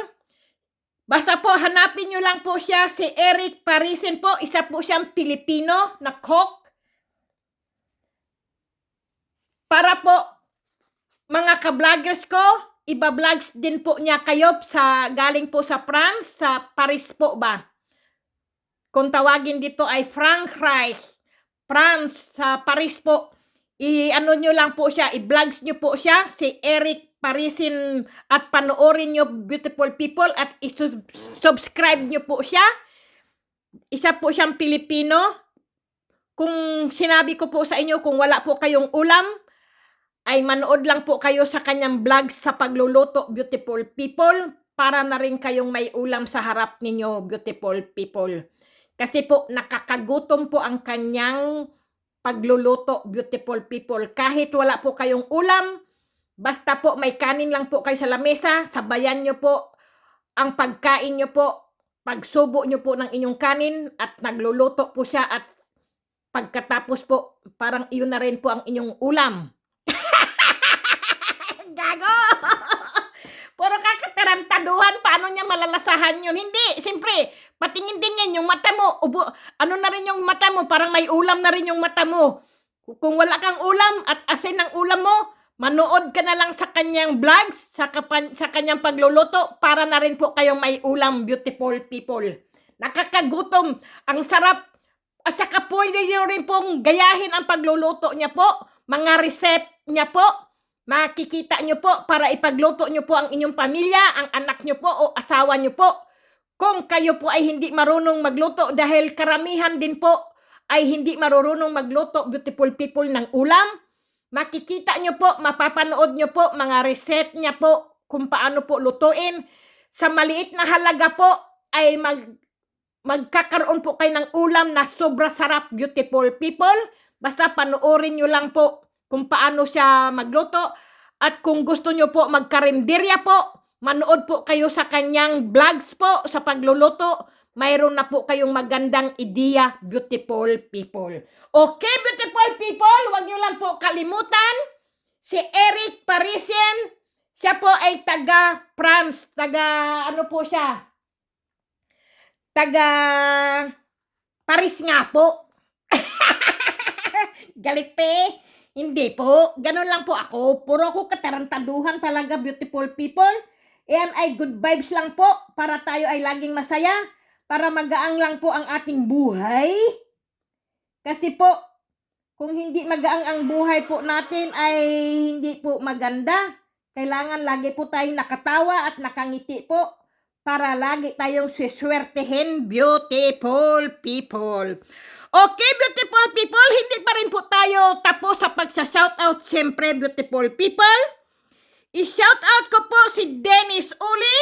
Basta po, hanapin nyo lang po siya, si Eric Parisen po. Isa po siyang Pilipino na cook. Para po, mga ka-vloggers ko, iba-vlogs din po niya kayo galing po sa France, sa Paris po ba? Kung tawagin dito ay Frankreich, France, sa Paris po. I-ano nyo lang po siya, i-vlogs nyo po siya, si Eric Parisen, at panoorin nyo, beautiful people, at i-subscribe nyo po siya. Isa po siyang Pilipino. Kung sinabi ko po sa inyo, kung wala po kayong ulam, ay manood lang po kayo sa kanyang vlogs sa pagluluto, beautiful people, para na rin kayong may ulam sa harap ninyo, beautiful people. Kasi po, nakakagutom po ang kanyang pagluluto, beautiful people. Kahit wala po kayong ulam, basta po may kanin lang po kayo sa lamesa, sabayan nyo po ang pagkain nyo po, pagsubo nyo po ng inyong kanin, at nagluluto po siya, at pagkatapos po, parang iyon na rin po ang inyong ulam. Gago! Puro kakatarantaduhan, paano niya malalasahan yun? Hindi, siyempre, patingin-tingin yung mata mo, ano na rin yung mata mo, parang may ulam na rin yung mata mo. Kung wala kang ulam at asin ng ulam mo, manood ka na lang sa kanyang vlogs, sa kanyang pagluluto, para na rin po kayong may ulam, beautiful people. Nakakagutom, ang sarap, at saka pwede nyo rin pong gayahin ang pagluluto niya po, mga recipe niya po, makikita nyo po para ipagluto nyo po ang inyong pamilya, ang anak nyo po o asawa nyo po. Kung kayo po ay hindi marunong magluto, dahil karamihan din po ay hindi marunong magluto, beautiful people, ng ulam, makikita nyo po, mapapanood nyo po mga reset niya po kung paano po lutuin. Sa maliit na halaga po ay magkakaroon po kayo ng ulam na sobra sarap, beautiful people. Basta panoorin nyo lang po kung paano siya magluto. At kung gusto nyo po magkarinderya po, manood po kayo sa kanyang vlogs po sa pagluluto. Mayroon na po kayong magandang ideya, beautiful people. Okay, beautiful people, huwag nyo lang po kalimutan, si Eric Parisen, siya po ay taga France, ano po siya? Taga Paris nga po. Galit pe. Hindi po, ganun lang po ako. Puro ako katarantaduhan talaga, beautiful people. Yan ay good vibes lang po para tayo ay laging masaya, para magaang lang po ang ating buhay. Kasi po, kung hindi magaang ang buhay po natin ay hindi po maganda. Kailangan lagi po tayong nakatawa at nakangiti po para lagi tayong siswertehin, beautiful people. Okay, beautiful people, hindi pa rin po tayo tapos sa pagsa-shoutout. Siyempre, beautiful people, i-shoutout ko po si Dennis Uli,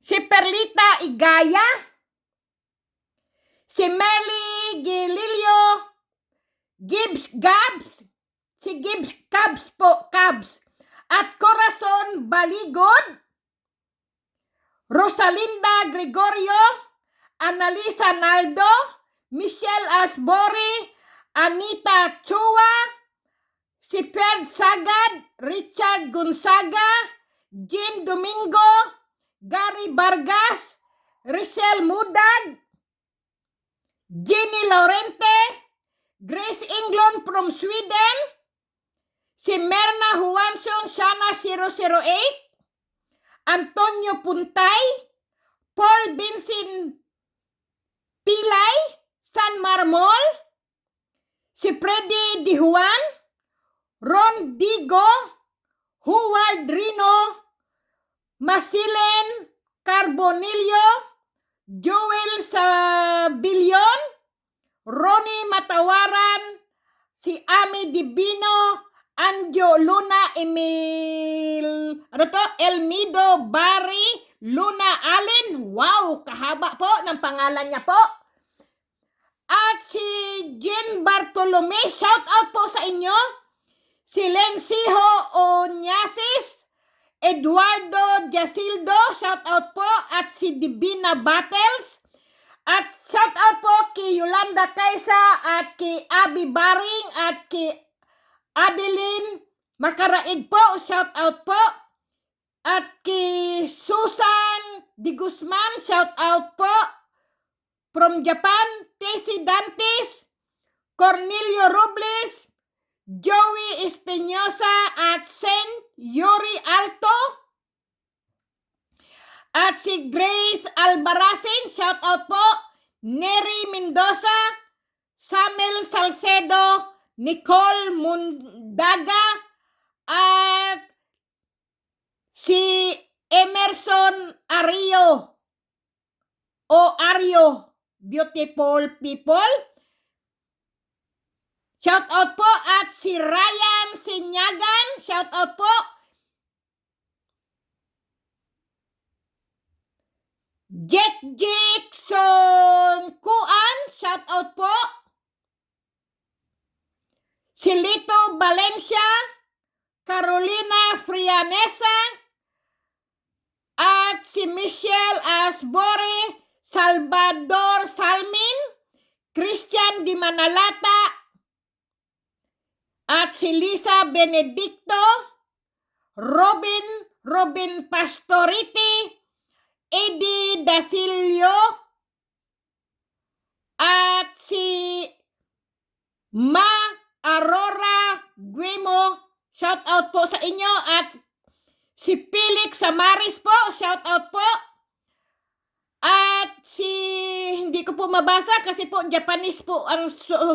si Perlita Igaya, si Merly Gililio, Gibbs Gabs, si Gibbs Cabs po, Cabs, at Corazon Baligod, Rosalinda Gregorio, Annalisa Naldo, Michelle Asbori, Anita Chua, si Ferd Sagad, Richard Gonzaga, Jean Domingo, Gary Vargas, Richelle Mudag, Jenny Laurente, Grace England from Sweden, si Merna Juanson Sana 008, Antonio Puntay, Paul Vincent Pilay, San Marmol, si Freddy Di Juan, Ron Digo, Howard Rino, Masilen Carbonillo, Joel Sabilion, Ronnie Matawaran, si Ami Divino, Anjo Luna Elmido Barry Luna Allen. Wow, kahaba po ng pangalan niya po. At si Jean Bartolome, shout out po sa inyo. Si Lencijo Onyasis, Eduardo Jasildo, shout out po. At si Divina Battles. At shout out po kay Yolanda Kaisa at kay Abby Baring at kay Adeline Makaraig po, shout out po. At kay Susan Di Guzman, shout out po. From Japan, Tessie Dantes, Cornelio Robles, Joey Espinosa at Saint Yuri Alto. At si Grace Albaracin, shout out po. Neri Mendoza, Samuel Salcedo, Nicole Mundaga, at si Emerson Ario o Ario, beautiful people. Shout out po. At si Ryan Sinyagan, shout out po. Jackson Kuan, shout out po. Si Lito Valencia, Carolina Frianesa, at si Michelle Asbori, Salvador Salmin, Christian Di Manalata, at si Lisa Benedicto, Robin Pastoriti, Eddie Dasilio, at si Ma Aurora Guimo, shout out po sa inyo. At si Felix Samaris po, shout out po. At si, hindi ko po mabasa kasi po Japanese po ang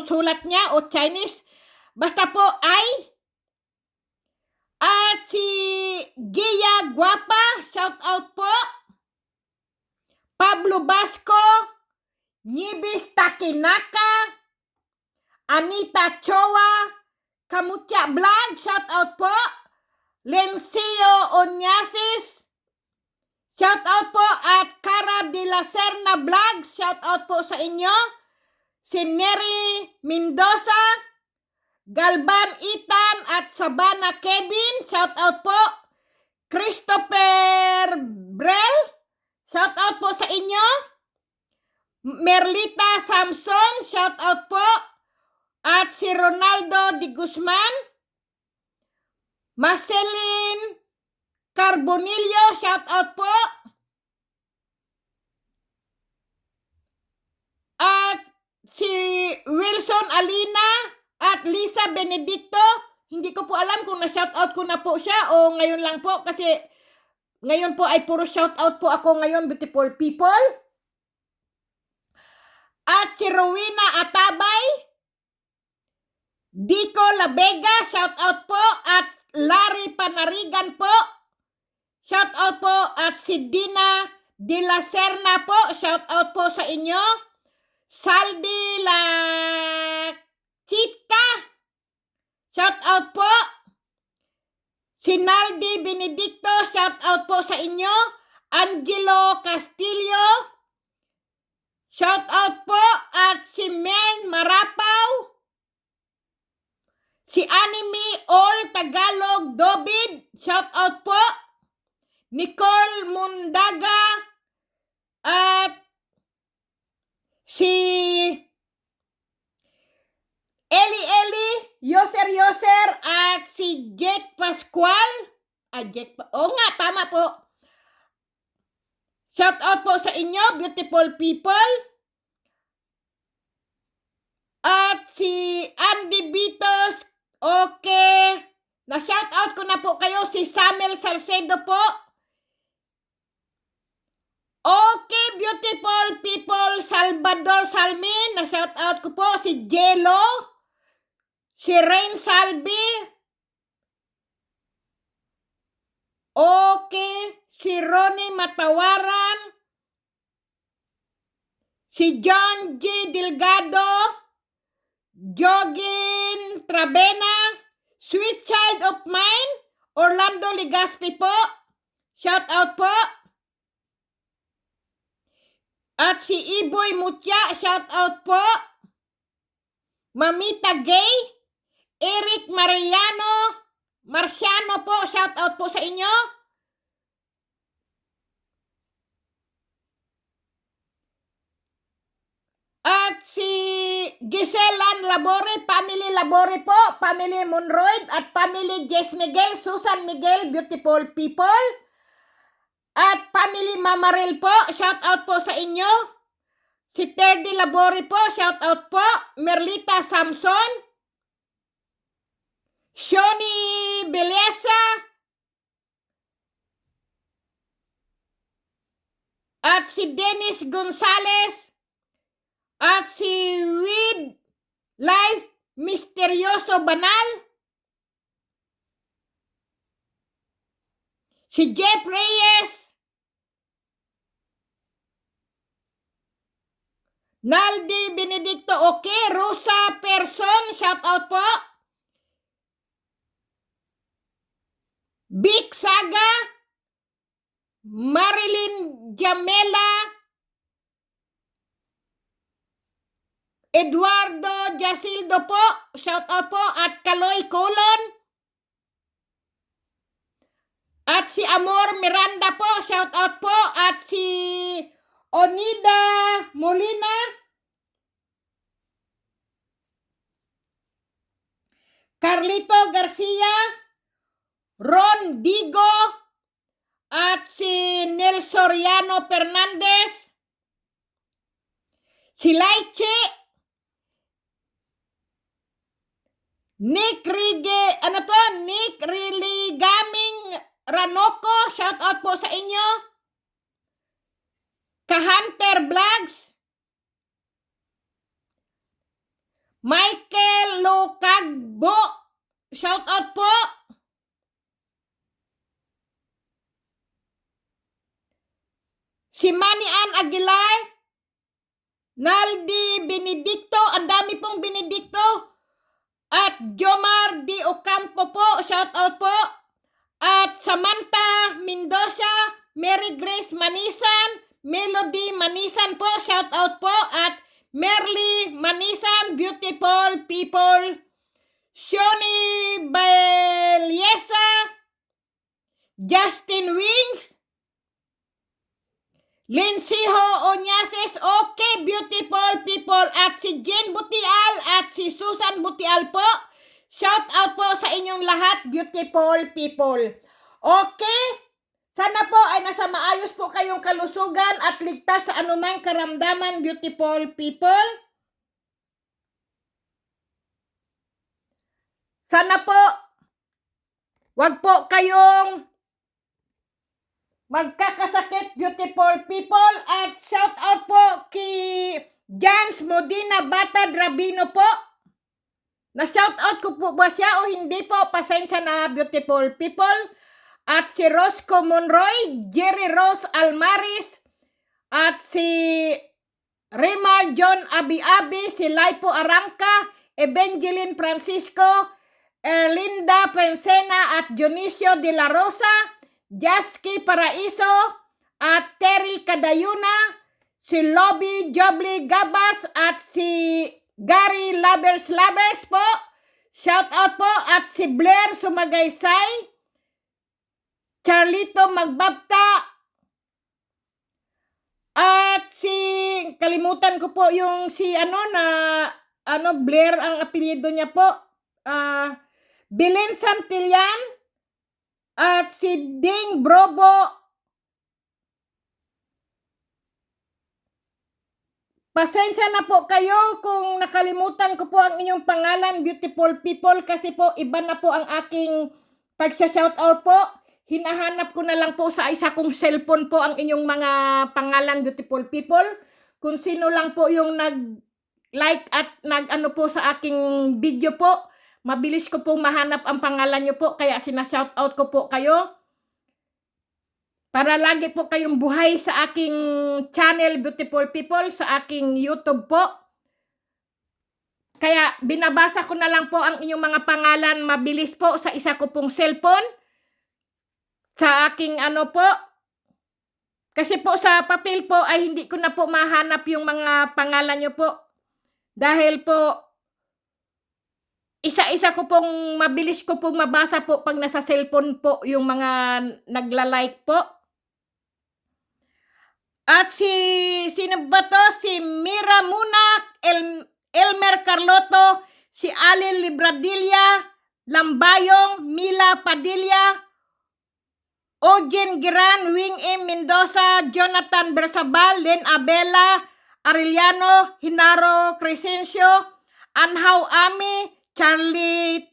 sulat niya o Chinese. Basta po ay. At si Gia Guapa, shout out po. Pablo Basco, Nibis Takinaka, Anita Chowa, Kamutya Vlog, shout out po. Lencio Onyasis, shout out po. At Cara de la Serna Vlog, shout out po sa inyo. Si Neri Mendoza, Galban Itan at Sabana Kevin, shout out po. Christopher Brel, shout out po sa inyo. Merlita Samson, shout out po. At si Ronaldo Di Guzman, Marceline Carbonillo, shout out po. At si Wilson Alina, At Lisa Benedicto, hindi ko po alam kung na-shoutout ko na po siya o ngayon lang po kasi ngayon po ay puro shoutout po ako ngayon, beautiful people. At si Rowena Atabay, Dico Labega, shoutout po. At Larry Panarigan po, shoutout po. At si Dina De La Serna po, shoutout po sa inyo. Saldi La Chitka, shoutout po. Sinaldi Benedicto, shoutout po sa inyo. Angelo Castillo, shoutout po. At si Mern Marapaw. Si Anime All Tagalog Dobid, shoutout po. Nicole Mundaga. At si Eli Yoser at si Jack Pascual. nga, tama po. Shoutout po sa inyo, beautiful people. At si Andy Bitos, okay. Na-shoutout ko na po kayo, si Samuel Salcedo po. Okay, beautiful people, Salvador Salmin, na-shoutout ko po. Si Jello, si Rain Salvi. Okay, si Ronnie Matawaran. Si John G. Delgado. Jogin Trabena. Sweet Child of Mine. Orlando Ligaspi po. Shoutout po. At si Iboy Mutya, shoutout po. Mamita Gay, Eric Marciano po, shoutout po sa inyo. At si Giselan Labore, family Labore po, family Monroy at family Jess Miguel, Susan Miguel, beautiful people. At family Mamaril po, shoutout po sa inyo. Si Terdy Labori po, shoutout po. Merlita Samson. Shoni Beleza. At si Dennis Gonzales. At si With Life Misteryoso Banal. Si Jeff Reyes. Naldi Benedicto, okay. Rosa Person, shoutout po. Big Saga. Marilyn Jamela. Eduardo Jasildo po, shoutout po. At Kaloy Colon. At si Amor Miranda po, shoutout po. At si Onida Molina. Carlito Garcia. Ron Digo. At si Nel Soriano Fernandez. Si Laiche. Nick Riligaming Ranoko, shoutout po sa inyo. Ka-Hunter Vlogs. Michael Lucagbo, shoutout po. Si Manian Aguilar. Naldi Benedicto, ang dami pong Benedicto. At Jomar D. Ocampo po, shoutout po. At Samantha Mendoza, Mary Grace Manisan, Melody Manisan po, shoutout po. At Merly Manisan, beautiful people. Shoni Belyesa, Justin Wings, Linsiho Onyases, okay, beautiful people. At si Jen Butial at si Susan Butial po. Shout out po sa inyong lahat, beautiful people. Okay? Sana po ay nasa maayos po kayong kalusugan at ligtas sa anumang karamdaman, beautiful people. Sana po, wag po kayong magkakasakit, beautiful people. At shout out po kay Jans Modina Batad Rabino po. Na shout out ko po ba siya o hindi po? Pasensya na, beautiful people. At si Rosco Monroy, Jerry Rose Almaris, at si Rima John Abi-Abi, si Laipo Arangka, Evangeline Francisco, Erlinda Pensena at Dionisio de la Rosa, Jaski Paraiso at Terry Cadayuna, si Lobby Jobly Gabas at si Gary Lovers po. Shout out po. At si Blair Sumagaysay, Charlito Magbabta, at si kalimutan ko po yung si Blair ang apelyido niya po. Belen Santillan at si Ding Brobo. Pasensya na po kayo kung nakalimutan ko po ang inyong pangalan, beautiful people, kasi po iba na po ang aking pagsa-shoutout po. Hinahanap ko na lang po sa isa kong cellphone po ang inyong mga pangalan, beautiful people. Kung sino lang po yung nag-like at nag-ano po sa aking video po, mabilis ko po mahanap ang pangalan nyo po, kaya sinashoutout ko po kayo. Para lagi po kayong buhay sa aking channel, beautiful people, sa aking YouTube po. Kaya binabasa ko na lang po ang inyong mga pangalan mabilis po sa isa ko pong cellphone. Sa aking po. Kasi po sa papel po ay hindi ko na po mahanap yung mga pangalan nyo po. Dahil po, isa-isa ko pong mabilis ko pong mabasa po pag nasa cellphone po yung mga nagla-like po. At sino ba to? Si Mira Munak, Elmer Carloto, si Ali Libradilla, Lambayong, Mila Padilla, Ojen Giran, Wing M. Mendoza, Jonathan Bersabal, Len Abela, Arellano, Hinaro Crescencio, Anhaw Ami, Charlie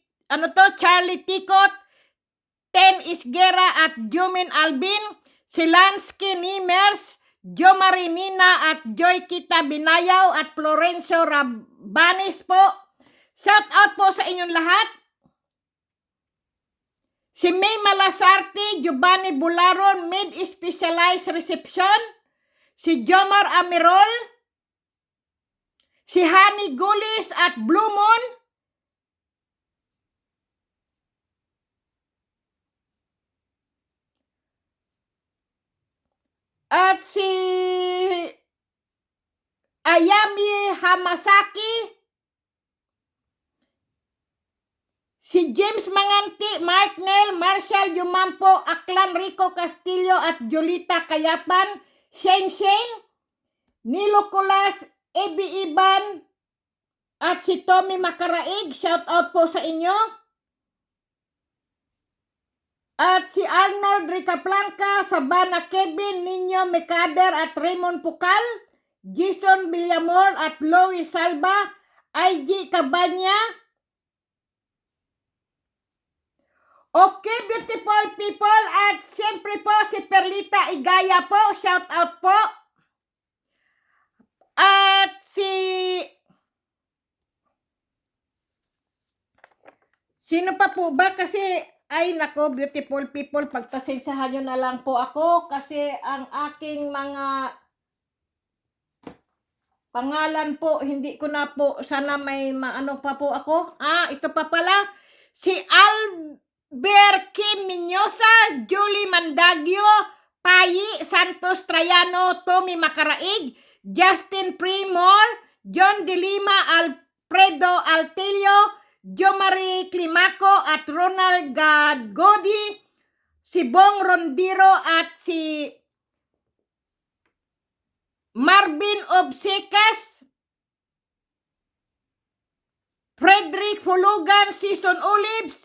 Tikot, Ten Isgera at Jumin Albin, Silansky Nimers, Jo Marinina at Joy Kita Binayaw at Florencio Rabanes po. Shout out po sa inyong lahat. Si May Malasarte, Giovanni Bularon, Mid Specialized Reception, si Jomar Amirol, si Hani Gulis at Blue Moon, at si Ayami Hamasaki, si James Manganti, Mark Nel, Marshall Yumampo, Aklan Rico Castillo at Julita Kayapan, Shane, Nilo Kulas, Ebi Iban, at si Tommy Makaraig. Shout out po sa inyo. At si Arnold Ricaplanca, Sabana Kevin, Nino Mekader at Raymond Pukal, Jason Villamor at Louis Salba, IG Cabanya. Okay, beautiful people, at siyempre po si Perlita Igaya po, shout out po. At sino pa po ba? Kasi ay nako, beautiful people, pagpasensyahan nyo na lang po ako kasi ang aking mga pangalan po, hindi ko na po, sana may maano pa po ako. Ito pa pala, si Albert Kim Minyosa, Julie Mandagio, Payi Santos Trayano, Tommy Makaraig, Justin Primor, John De Lima, Alfredo Altelio, Jomari Climaco at Ronald Gadgodi, si Bong Rondiro at si Marvin Obsecas, Frederick Fulugan, Season Olives,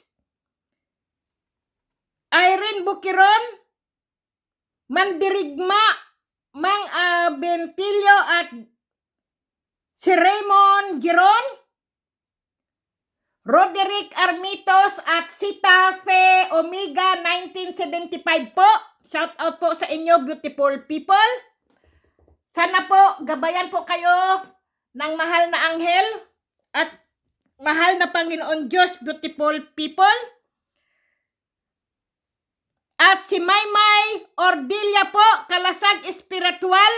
Irene Bukiron, Mandirigma, Mang Bentilio at si Raymond Giron, Roderick Armitos at Sita Fe Omega 1975 po. Shout out po sa inyo, beautiful people. Sana po gabayan po kayo ng mahal na anghel at mahal na Panginoon Diyos, beautiful people. At si Maymay Ordilia po, Kalasag Espiritual,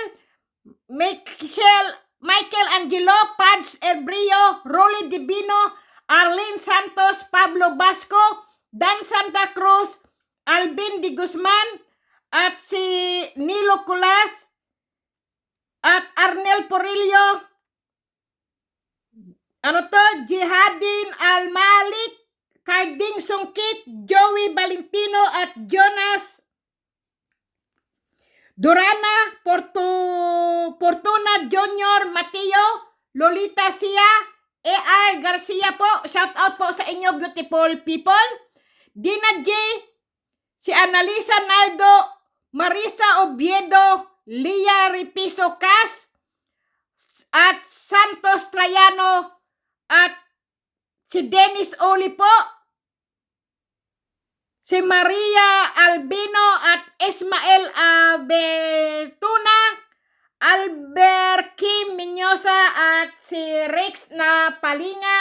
Michael Angelo, Pads Ebrio, Rolly Divino, Arlene Santos, Pablo Basco, Dan Santa Cruz, Alvin Di Guzman, at si Nilo Culas, at Arnel Porillo, Jihadin Al-Malik, Carding Sungkit, Joey Valentino, at Jonas Durana, Fortuna Junior, Mateo, Lolita Sia, A.R. Garcia po. Shout out po sa inyo, beautiful people. Dina J, si Annalisa Naldo, Marisa Oviedo, Lia Ripiso Cas, at Santos Trayano, at si Dennis Oli po, si Maria Albino, at Ismael Abetuna, Albert Kim Minyosa, at si Rex na Palinga,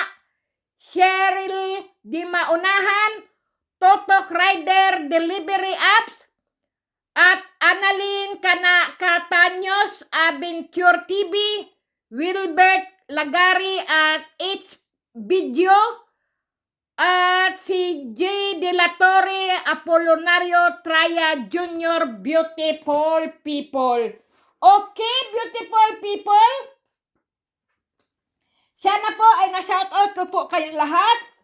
Cheryl Di Maunahan, Totok Rider Delivery Apps, at Annalyn Catanyos Adventure TV, Wilbert Lagari, at H Video, at si J. De La Torre, Apolonario Traya Jr., beautiful people. Okay, beautiful people. Sana po ay na-shoutout ko po kayong lahat.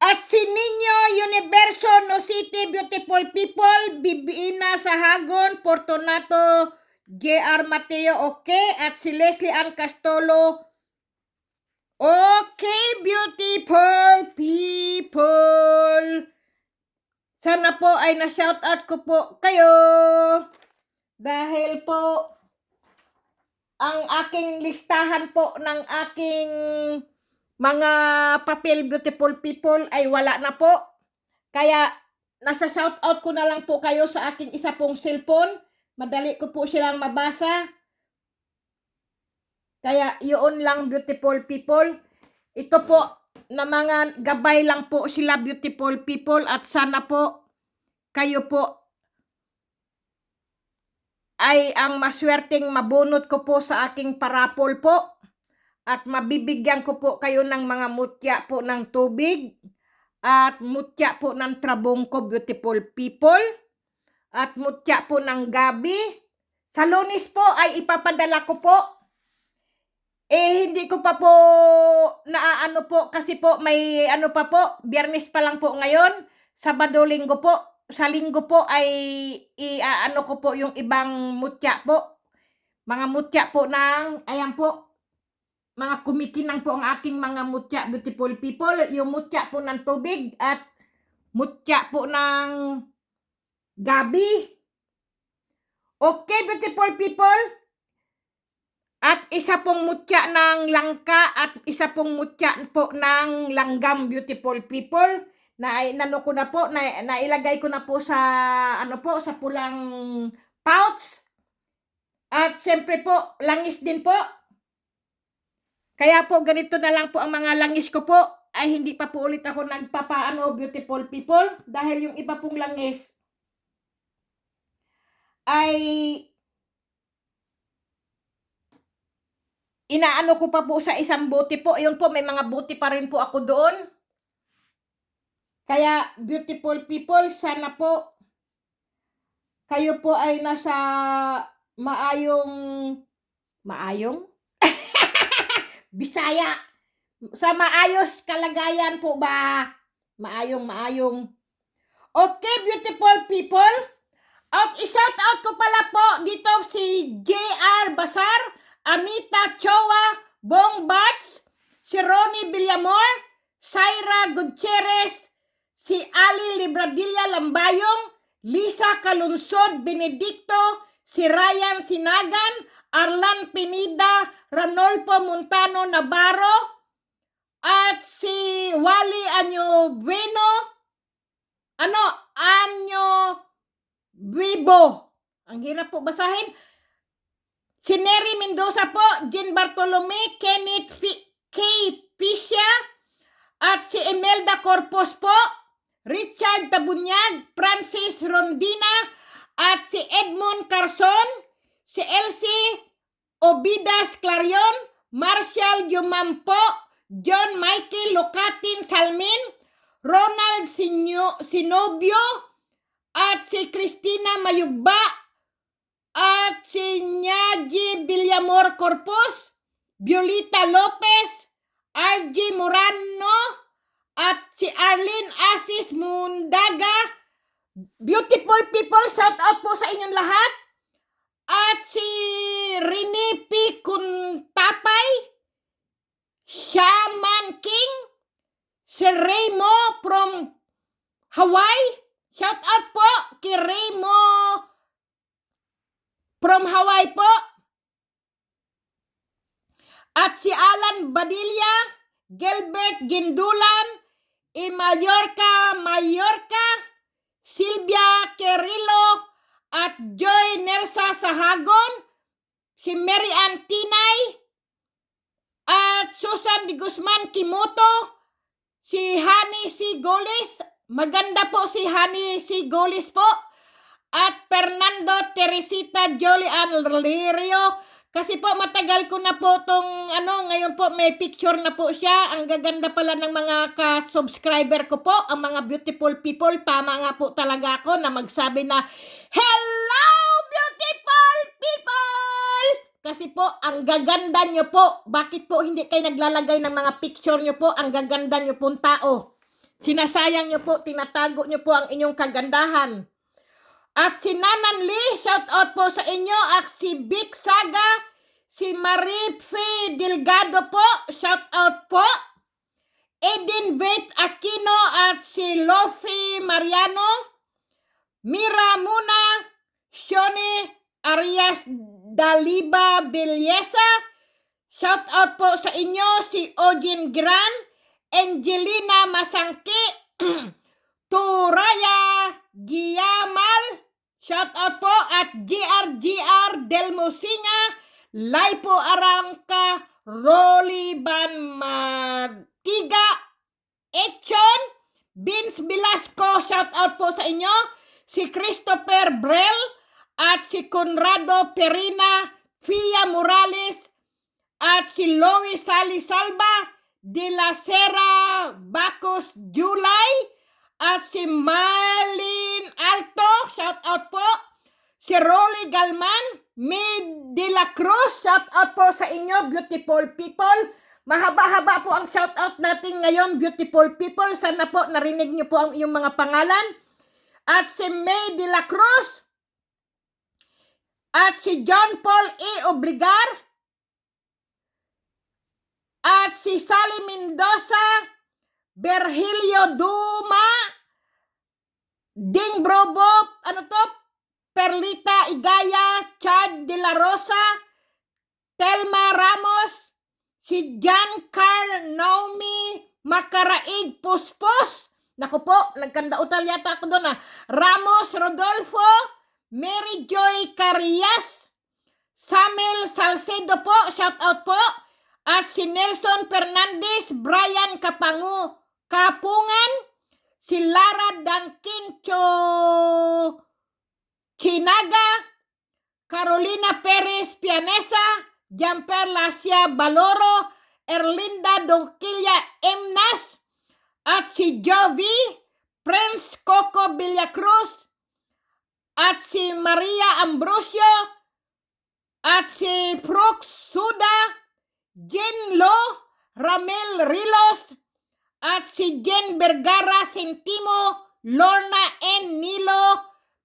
At si Nino Universo No City, beautiful people, Bibiina Sahagon, Fortunato J.R. Mateo, okay, at si Leslie Ann Castolo. Okay, beautiful people. Sana po ay na-shoutout ko po kayo. Dahil po ang aking listahan po ng aking mga papel, beautiful people, ay wala na po. Kaya nasa shoutout ko na lang po kayo sa aking isa pong cellphone. Madali ko po silang mabasa. Kaya yun lang, beautiful people. Ito po na mga gabay lang po sila, beautiful people. At sana po kayo po ay ang maswerteng mabunot ko po sa aking parapol po. At mabibigyan ko po kayo ng mga mutya po ng tubig. At mutya po ng trabongko, beautiful people. At mutya po ng gabi. Sa Lunes po ay ipapadala ko po. Hindi ko pa po naaano po kasi po may ano pa po. Biyernes pa lang po ngayon. Sabado, Linggo po. Sa Linggo po ay iaano ko po yung ibang mutya po. Mga mutya po ng, ayan po. Mga kumikinang po ang aking mga mutya, beautiful people. Yung mutya po ng tubig at mutya po ng gabi. Okay, beautiful people. At isa pong mutya ng langka at isa pong mutya po ng langgam, beautiful people. Nano ko na po, nailagay ko na po sa ano po, sa pulang pouch. At siyempre po, langis din po. Kaya po ganito na lang po ang mga langis ko po, ay hindi pa po ulit ako nagpapaano, beautiful people, dahil yung iba pong langis ay inaano ko pa po sa isang buti po. Yun po, may mga buti pa rin po ako doon. Kaya beautiful people, sana po kayo po ay nasa maayong Bisaya, sa maayos kalagayan po ba? Maayong. Okay, beautiful people. At i-shout out ko pala po dito si JR Basar, Anita Chowa, Bong Bats, si Ronnie Villamor, Syra Gutierrez, si Ali Libradilla Lambayong, Lisa Kalunsod Benedicto, si Ryan Sinagan, Arlan Pinida, Ranolfo Montano Navarro, at si Wally Anyo Vivo. Ang hirap po basahin. Si Neri Mendoza po, Jean Bartolome, Kenneth K. Piscia, at si Imelda Corpus po, Richard Tabunyag, Francis Rondina, at si Edmond Carson, si Elsie Obidas Clarion, Marshall Yumampo, John Michael Locatin Salmin, Ronald Sinobio, at si Christina Mayugba, at si Nyaji Villamor Corpus, Violeta Lopez, RG Morano, at si Arlene Asis Mundaga. Beautiful people, shout out po sa inyong lahat. At si Rene P. Kuntapay, Shaman King, si Remo from Hawaii. Shout out po kay Remo from Hawaii po. At si Alan Badilla, Gilbert Gindulan, Mallorca, Silvia Querillo, at Joy Nersa Sahagon, si Mary Ann Tinay, at Susan de Guzman Kimoto, si Hani C. Golis, maganda po si Hani C. Golis po, at Fernando Teresita Jolian Lirio. Kasi po matagal ko na po tong ngayon po may picture na po siya. Ang gaganda pala ng mga ka-subscriber ko po, ang mga beautiful people. Tama nga po talaga ako na magsabi na, hello beautiful people! Kasi po, ang gaganda nyo po. Bakit po hindi kayo naglalagay ng mga picture nyo po? Ang gaganda nyo pong tao. Sinasayang nyo po, tinatago nyo po ang inyong kagandahan. At si Nanan Lee, shout out po sa inyo. At si Vic Saga, si Marie Fe Delgado po, shout out po. Edin Vet Aquino at si Lofi Mariano, Mira Muna, Shoni Arias Daliba Belleza, shout out po sa inyo. Si Ojin Gran, Angelina Masangki, Turaya Giamal, shout out po, at GR Del Mosinga, Laipo Arangka, Rolly Van Martiga, Echon, Vince Velasco, shout out po sa inyo. Si Christopher Brel, at si Conrado Perina, Fia Morales, at si Lois Salisalba, De La Sera Bacos July, at si Malin Alto, shout out po. Si Rolly Galman, May de la Cruz, shout out po sa inyo, beautiful people. Mahaba-haba po ang shout out natin ngayon, beautiful people. Sana po narinig niyo po ang iyong mga pangalan. At si May de la Cruz, at si John Paul E. Obligar, at si Sally Mendoza, Virgilio Duma, Ding Brobo, Perlita Igaya, Chad de la Rosa, Telma Ramos, si John Carl Naomi Macaraig Puspos, naku po, nagkandautal yata ako doon Ramos Rodolfo, Mary Joy Carillas, Samuel Salcedo po, shout out po. At si Nelson Fernandez, Brian Kapungan, si Lara Danquincho Chinaga, Carolina Perez Pianesa, Jamper Lacia Baloro, Erlinda Donquilla Emnas, at si Jovi, Prince Coco Villacruz, at si Maria Ambrosio, at si Brooks Suda, Jen Lo, Ramel Rilos, at si Jen Vergara Sentimo, Lorna N. Nilo,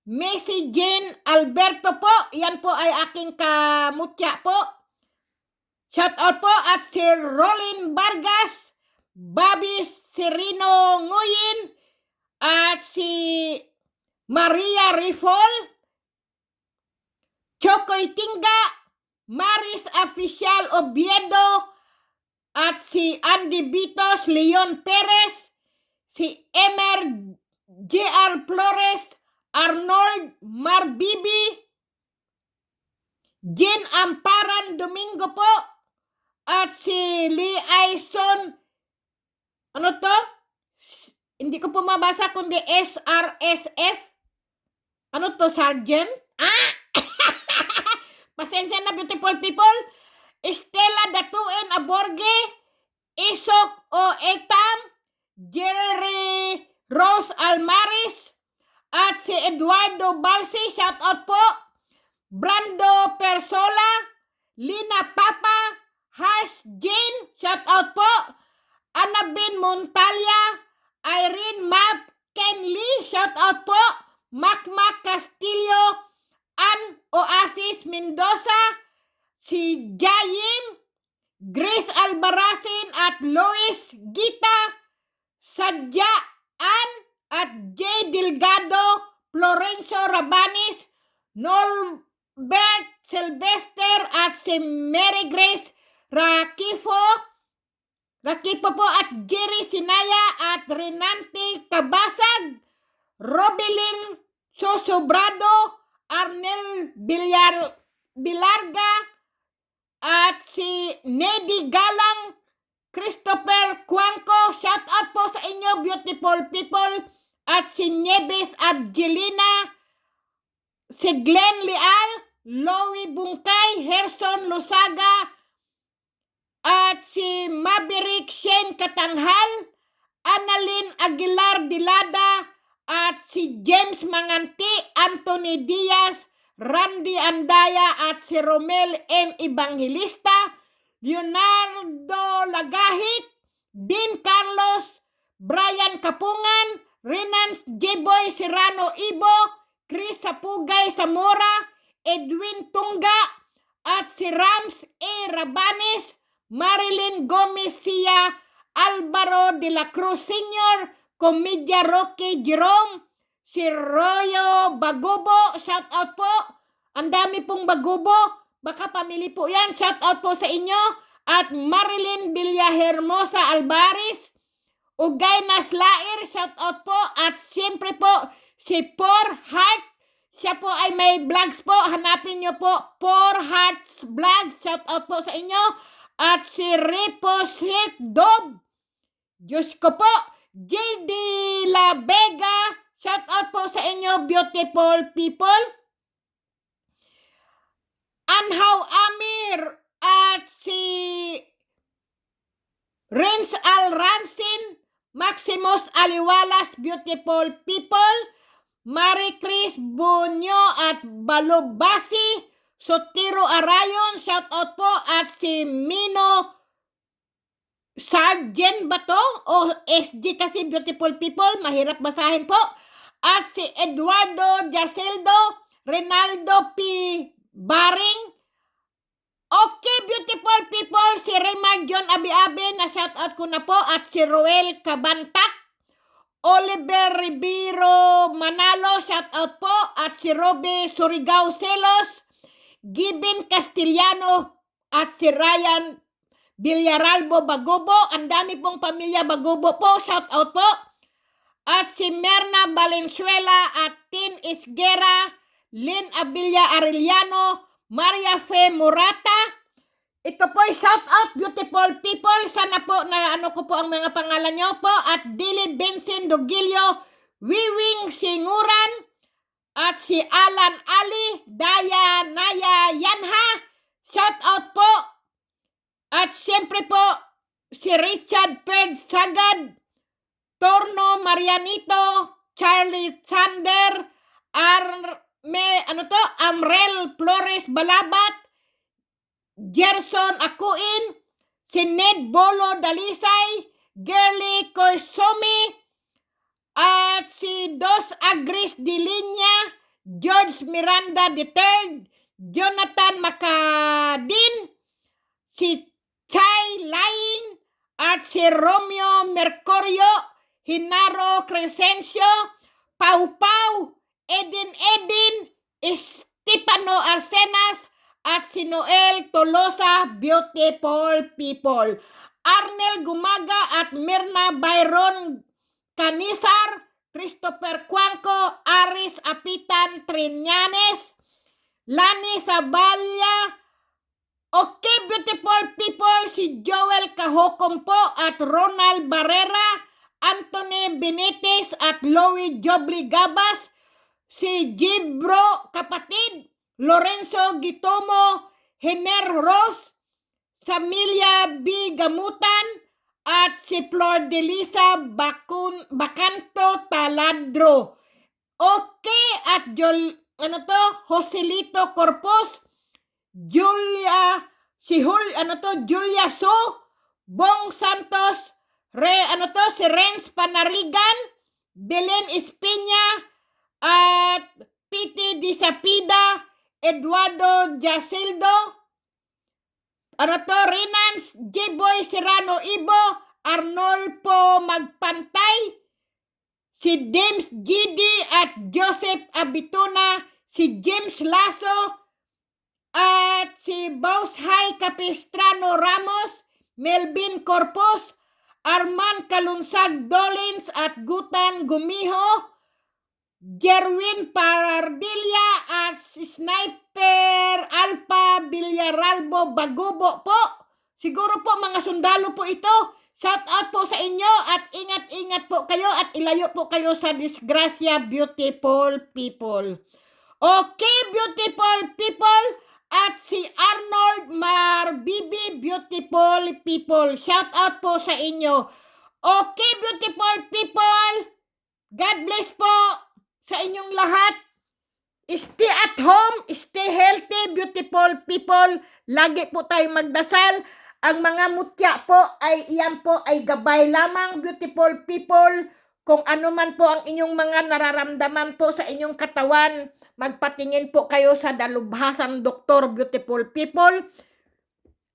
Missy Jean Alberto po, yan po ay aking kamutya po. Shout out po at si Rolin Vargas, Bobby Serino Nguyen, at si Maria Rifol, Chokoy Tinga, Maris Official Oviedo, at si Andy Bitos, Leon Perez, si Emer J.R. Flores, Arnold Marbibi, Jean Amparan Domingo po, at si Lee Aison, ano to? Hindi ko po mabasa kundi SRSF. Ano to, Sergeant? Pasensya na, beautiful people. Estela Datuen Aborge, Isok O Etam, Jerry Rose Almaris, at si Eduardo Balsi, shout out po. Brando Persola, Lina Papa, Harsh Jane, shout out po. Annabin Montalia, Irene Map Kenley, shout out po. Macmac Castillo, Ann Oasis Mendoza, si Jayim, Grace Albaracin at Lois Gita, Sadya Ann at J. Delgado, Florencio Rabanis, Norbert Sylvester at si Mary Grace Rakipo po at Jerry Sinaya at Renante Kabasag, Robelin Sosobrado, Arnel Bilarga, at si Nedy Galang, Christopher Cuanco, shout out po sa inyo, beautiful people, at si Nieves Abgelina, si Glenn Leal, Loie Bungkay, Herson Lusaga, at si Maverick Shane Katanghal, Annalyn Aguilar Dilada, at si James Manganti, Anthony Diaz, Randy Andaya, at si Romel M. Evangelista, Leonardo Lagahit, Dean Carlos, Brian Kapungan, Renans Jeboy Serrano Ibo, Chris Sapugay Zamora, Edwin Tunga, at si Rams A. Rabanes, Marilyn Gomez Sia, Alvaro de la Cruz Sr., Comedia Rocky Jerome, si Royo Bagubo, shout out po. Ang dami pong Bagubo, baka pamili po yan, shout out po sa inyo. At Marilyn Villahermosa Alvarez, Ugay Naslair, shout out po. At siyempre po, si Poor Heart, siya po ay may vlogs po, hanapin nyo po, Poor Hearts Vlog, shout out po sa inyo. At si Ripo Sweet Dog, Diyos ko po, J.D. La Vega, shout out po sa inyo, beautiful people. Anhaw Amir at si Renz Al Ransin, Maximus Aliwalas, beautiful people. Marie Chris Bunyo at Balobasi, Sotiro Arayon, shout out po. At si Mino Sargent ba to? O SG kasi, beautiful people, mahirap basahin po. At si Eduardo Jaceldo, Rinaldo P. Baring. Okay, beautiful people, si Raymar John Abi-Abi, na shout out ko na po. At si Roel Cabantak, Oliver Ribiro Manalo, shout out po. At si Roby Surigao Celos, Gibbin Castellano, at si Ryan Villaralbo Bagobo, ang dami pong pamilya Bagobo po, shout out po. At si Merna Valenzuela at Tin Isguera, Lynn Abilia Arellano, Maria Fe Morata. Ito po ay shout out, beautiful people. Sana po na ano ko po ang mga pangalan nyo po. At Dili Benson Dogilio, Wiwing Singuran, at si Alan Ali, Daya Naya Yanha, shout out po. At siyempre po, si Richard Fred Sagad, Torno Marianito, Charlie Sander, Amrel Flores Balabat, Gerson Akuin, si Ned Bolo Dalisay, Girly Koisomi, at si Dos Agris Dilinya, George Miranda III, Jonathan Macadin, si Chai Laing, at si Romeo Mercurio, Hinaro Crescencio, Pau Pau, Edin, Stefano Arsenas, at si Noel Tolosa, beautiful people. Arnel Gumaga at Mirna Byron Canisar, Christopher Cuanco, Aris Apitan Triñanes, Lani Saballa. Okay, beautiful people, si Joel Cahokompo at Ronald Barrera, Anthony Benitez at Louie Jobli Gabas, si Gibro kapatid, Lorenzo Gitomo, Hener Ross, Samilia B. Gamutan, at si Flor de Lisa Bacanto Taladro. Okay, at Joselito Corpus, Julia So, Bong Santos, si Renz Panarigan, Belen Espiña, at Piti Disapida, Eduardo Jasildo, Renans, J-Boy Serrano Ibo, Arnolfo Magpantay, si James GD at Joseph Abituna, si James Lasso, at si Baushay Capistrano Ramos, Melvin Corpus, Arman Kalunsag Dolins at Gutan Gumiho, Jerwin Pardilla at si Sniper Alpha Villaralbo Bagubo po. Siguro po mga sundalo po ito. Shout out po sa inyo at ingat-ingat po kayo at ilayo po kayo sa disgrasya, beautiful people. Okay, beautiful people. At si Arnold Marbibi, beautiful people. Shout out po sa inyo. Okay, beautiful people. God bless po sa inyong lahat. Stay at home, stay healthy, beautiful people. Lagi po tayong magdasal. Ang mga mutya po ay iyan po ay gabay lamang, beautiful people. Kung ano man po ang inyong mga nararamdaman po sa inyong katawan, magpatingin po kayo sa dalubhasang doktor, beautiful people.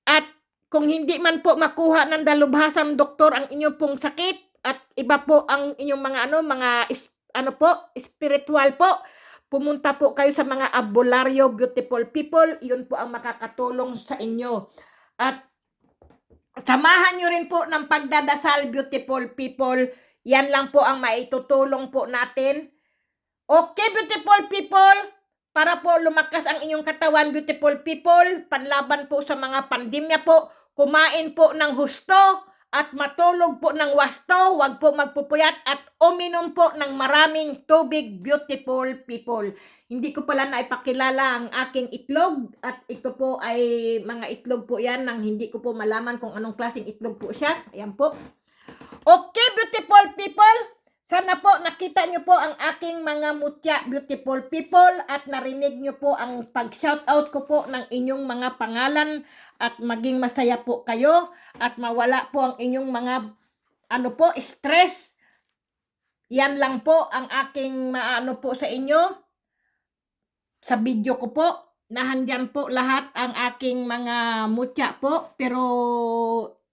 At kung hindi man po makuha ng dalubhasang doktor ang inyong pong sakit at iba po ang inyong mga spiritual po, pumunta po kayo sa mga albularyo, beautiful people. Yun po ang makakatulong sa inyo. At samahan nyo rin po ng pagdadasal, beautiful people. Yan lang po ang maitutulong po natin. Okay, beautiful people, para po lumakas ang inyong katawan, beautiful people, panlaban po sa mga pandemya po, kumain po ng husto at matulog po ng wasto, wag po magpupuyat at uminom po ng maraming tubig, beautiful people. Hindi ko pala naipakilala ang aking itlog at ito po ay mga itlog po yan nang hindi ko po malaman kung anong klaseng itlog po siya. Ayan po. Okay, beautiful people. Sana po nakita nyo po ang aking mga mutya, beautiful people, at narinig nyo po ang pag-shoutout ko po ng inyong mga pangalan at maging masaya po kayo at mawala po ang inyong mga stress. Yan lang po ang aking po sa inyo. Sa video ko po, nahandyan po lahat ang aking mga mutya po, pero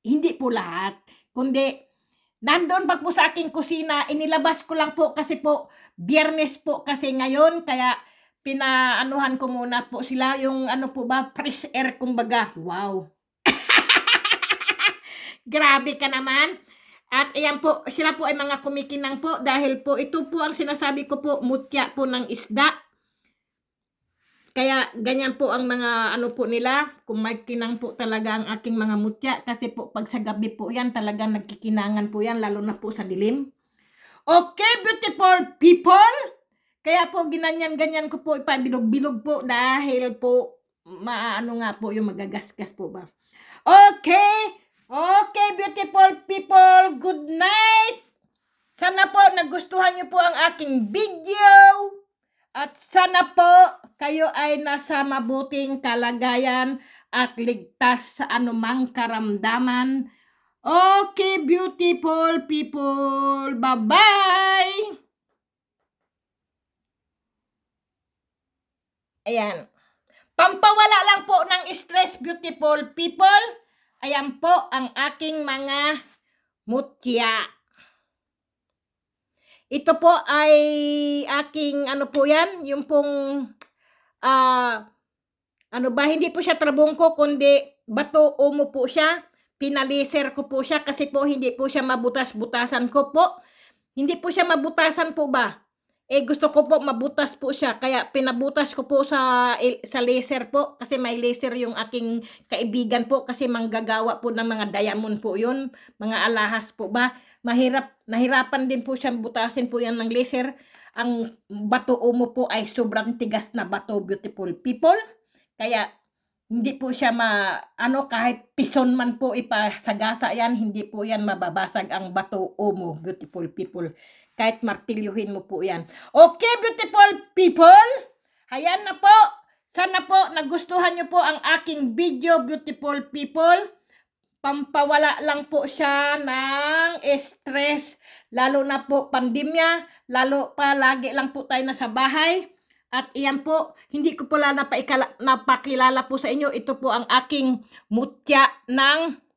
hindi po lahat, kundi nandoon pa po sa aking kusina, inilabas ko lang po kasi po, Biyernes po kasi ngayon, kaya pinaanuhan ko muna po sila, yung fresh air kumbaga. Wow! Grabe ka naman! At ayan po, sila po ay mga kumikinang po dahil po ito po ang sinasabi ko po, mutya po ng isda. Kaya ganyan po ang mga po nila, kumakinang po talaga ang aking mga mutya kasi po pag sa gabi po yan talagang nagkikinangan po yan lalo na po sa dilim. Okay, beautiful people, kaya po ginanyan-ganyan ko po, ipabilog-bilog po dahil po nga po yung magagasgas po ba. Okay, beautiful people, good night. Sana po nagustuhan niyo po ang aking video. At sana po kayo ay nasa mabuting kalagayan at ligtas sa anumang karamdaman. Okay, beautiful people. Bye-bye! Ayan. Pampawala lang po ng stress, beautiful people. Ayan po ang aking mga mutya. Ito po ay aking ano po yan, yung pong ano ba, hindi po siya trabungko kundi bato umo po siya. Pinaliser ko po siya kasi po hindi po siya mabutas-butasan ko po. Hindi po siya mabutasan po ba? Gusto ko po mabutas po siya kaya pinabutas ko po sa laser po kasi may laser yung aking kaibigan po kasi manggagawa po ng mga diamond po yun, mga alahas po ba. Nahirapan din po siya butasin po yan ng laser. Ang bato umo po ay sobrang tigas na bato, beautiful people. Kaya hindi po siya kahit pison man po ipasagasa yan, hindi po yan mababasag ang bato umo, beautiful people. Kahit martilyuhin mo po yan. Okay, beautiful people. Ayan na po. Sana po nagustuhan nyo po ang aking video, beautiful people. Pampawala lang po siya ng stress. Lalo na po pandemya. Lalo pa lagi lang po tayo nasa bahay. At iyan po, hindi ko pala napakilala po sa inyo. Ito po ang aking mutya ng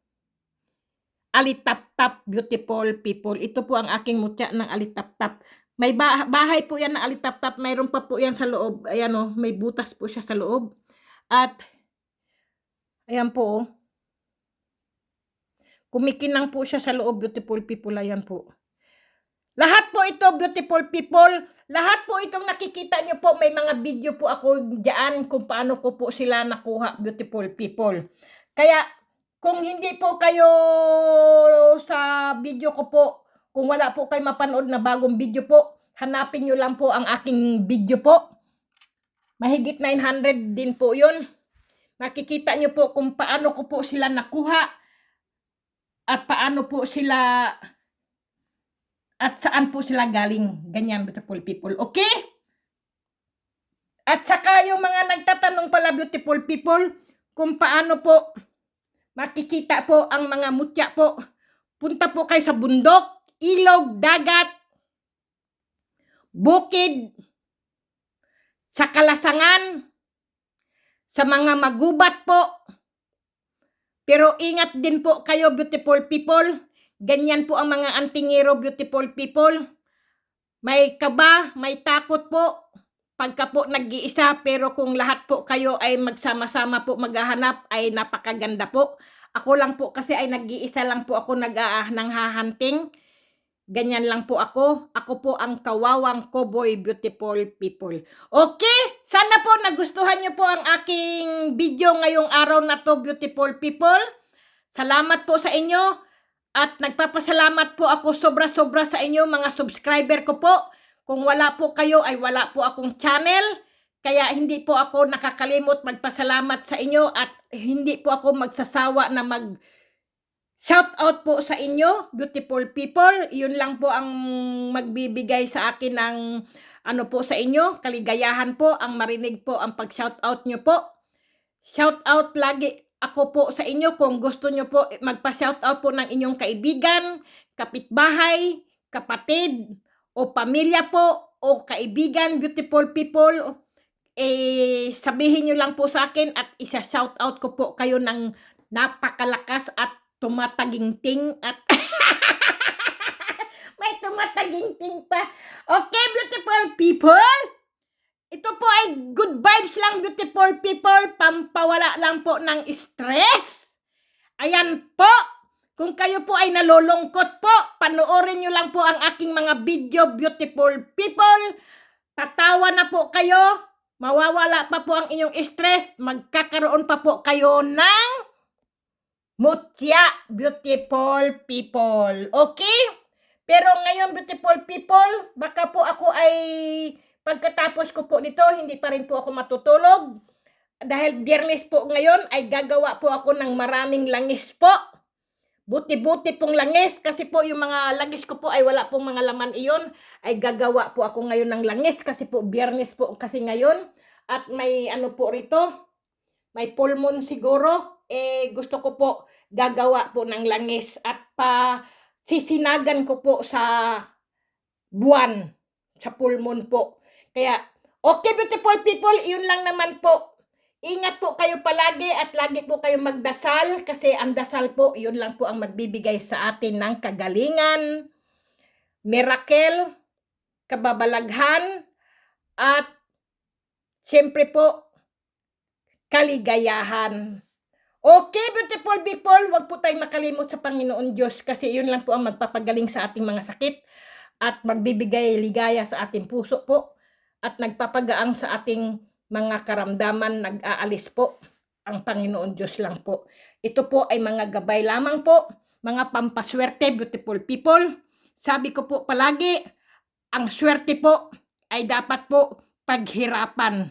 alitap-tap, beautiful people. Ito po ang aking mutya ng alitap-tap. May bahay po yan na alitap-tap. Mayroon pa po yan sa loob. Ayan o, may butas po siya sa loob. At, ayan po o. Kumikinang po siya sa loob, beautiful people. Ayan po. Lahat po ito, beautiful people. Lahat po itong nakikita nyo po, may mga video po ako diyan kung paano ko po sila nakuha, beautiful people. Kaya, kung hindi po kayo sa video ko po, kung wala po kayo mapanood na bagong video po, hanapin nyo lang po ang aking video po. Mahigit 900 din po yun. Makikita nyo po kung paano ko po sila nakuha at paano po sila at saan po sila galing. Ganyan, beautiful people. Okay? At saka yung mga nagtatanong pala, beautiful people, kung paano po makikita po ang mga mutya po. Punta po kayo sa bundok, ilog, dagat, bukid, sa kalasangan, sa mga magubat po. Pero ingat din po kayo, beautiful people. Ganyan po ang mga antingero, beautiful people. May kaba, may takot po pagka po nag-iisa, pero kung lahat po kayo ay magsama-sama po maghahanap ay napakaganda po. Ako lang po kasi ay nag-iisa lang po ako nang-hahunting. Ganyan lang po ako. Ako po ang kawawang cowboy, beautiful people. Okay? Sana po nagustuhan nyo po ang aking video ngayong araw na to, beautiful people. Salamat po sa inyo. At nagpapasalamat po ako sobra-sobra sa inyo mga subscriber ko po. Kung wala po kayo ay wala po akong channel. Kaya hindi po ako nakakalimot magpasalamat sa inyo at hindi po ako magsasawa na shout out po sa inyo, beautiful people. Yun lang po ang magbibigay sa akin ng ano po sa inyo, kaligayahan po, ang marinig po ang pag-shout out nyo po. Shout out lagi ako po sa inyo kung gusto nyo po magpa-shoutout po ng inyong kaibigan, kapitbahay, kapatid, o pamilya po, o kaibigan, beautiful people. Sabihin nyo lang po sa akin at isa-shoutout ko po kayo ng napakalakas at tumataginting at may tumataginting pa. Okay, beautiful people? Ito po ay good vibes lang, beautiful people. Pampawala lang po ng stress. Ayan po. Kung kayo po ay nalulungkot po, panoorin nyo lang po ang aking mga video, beautiful people. Tatawa na po kayo. Mawawala pa po ang inyong stress. Magkakaroon pa po kayo ng mutya, beautiful people. Okay? Pero ngayon, beautiful people, baka po ako ay pagkatapos ko po nito, hindi pa rin po ako matutulog. Dahil Biyernes po ngayon, ay gagawa po ako ng maraming langis po. Buti-buti pong langis, kasi po yung mga langis ko po ay wala pong mga laman iyon. Ay gagawa po ako ngayon ng langis, kasi po Biyernes po kasi ngayon. At may ano po rito, may full moon siguro. Gusto ko po gagawa po ng langis at sisinagan ko po sa buwan, sa full moon po. Kaya Okay, beautiful people, yun lang naman po. Ingat po kayo palagi at lagi po kayo magdasal kasi ang dasal po, yun lang po ang magbibigay sa atin ng kagalingan, miracle, kababalaghan, at siyempre po, kaligayahan. Okay, beautiful people, wag po tayong makalimot sa Panginoon Diyos kasi yun lang po ang magpapagaling sa ating mga sakit at magbibigay ligaya sa ating puso po at nagpapagaang sa ating mga karamdaman, nag-aalis po ang Panginoon Diyos lang po. Ito po ay mga gabay lamang po, mga pampaswerte, beautiful people. Sabi ko po palagi, ang swerte po ay dapat po paghirapan.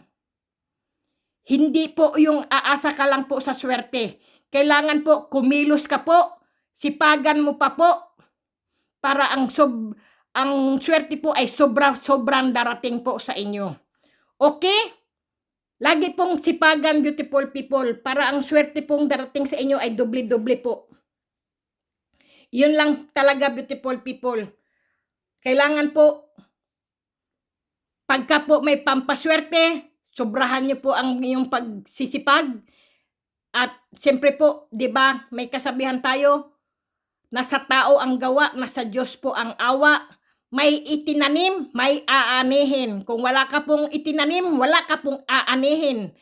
Hindi po yung aasa ka lang po sa swerte. Kailangan po kumilos ka po, sipagan mo pa po para ang swerte po ay sobrang darating po sa inyo. Okay? Lagi pong sipagan, beautiful people, para ang swerte pong darating sa inyo ay doble-doble po. Yun lang talaga, beautiful people. Kailangan po, pagka po may pampaswerte, sobrahan niyo po ang inyong pagsisipag. At siyempre po, 'di ba, may kasabihan tayo, nasa tao ang gawa, nasa Diyos po ang awa. May itinanim, may aanihin. Kung wala ka pong itinanim, wala ka pong aanihin.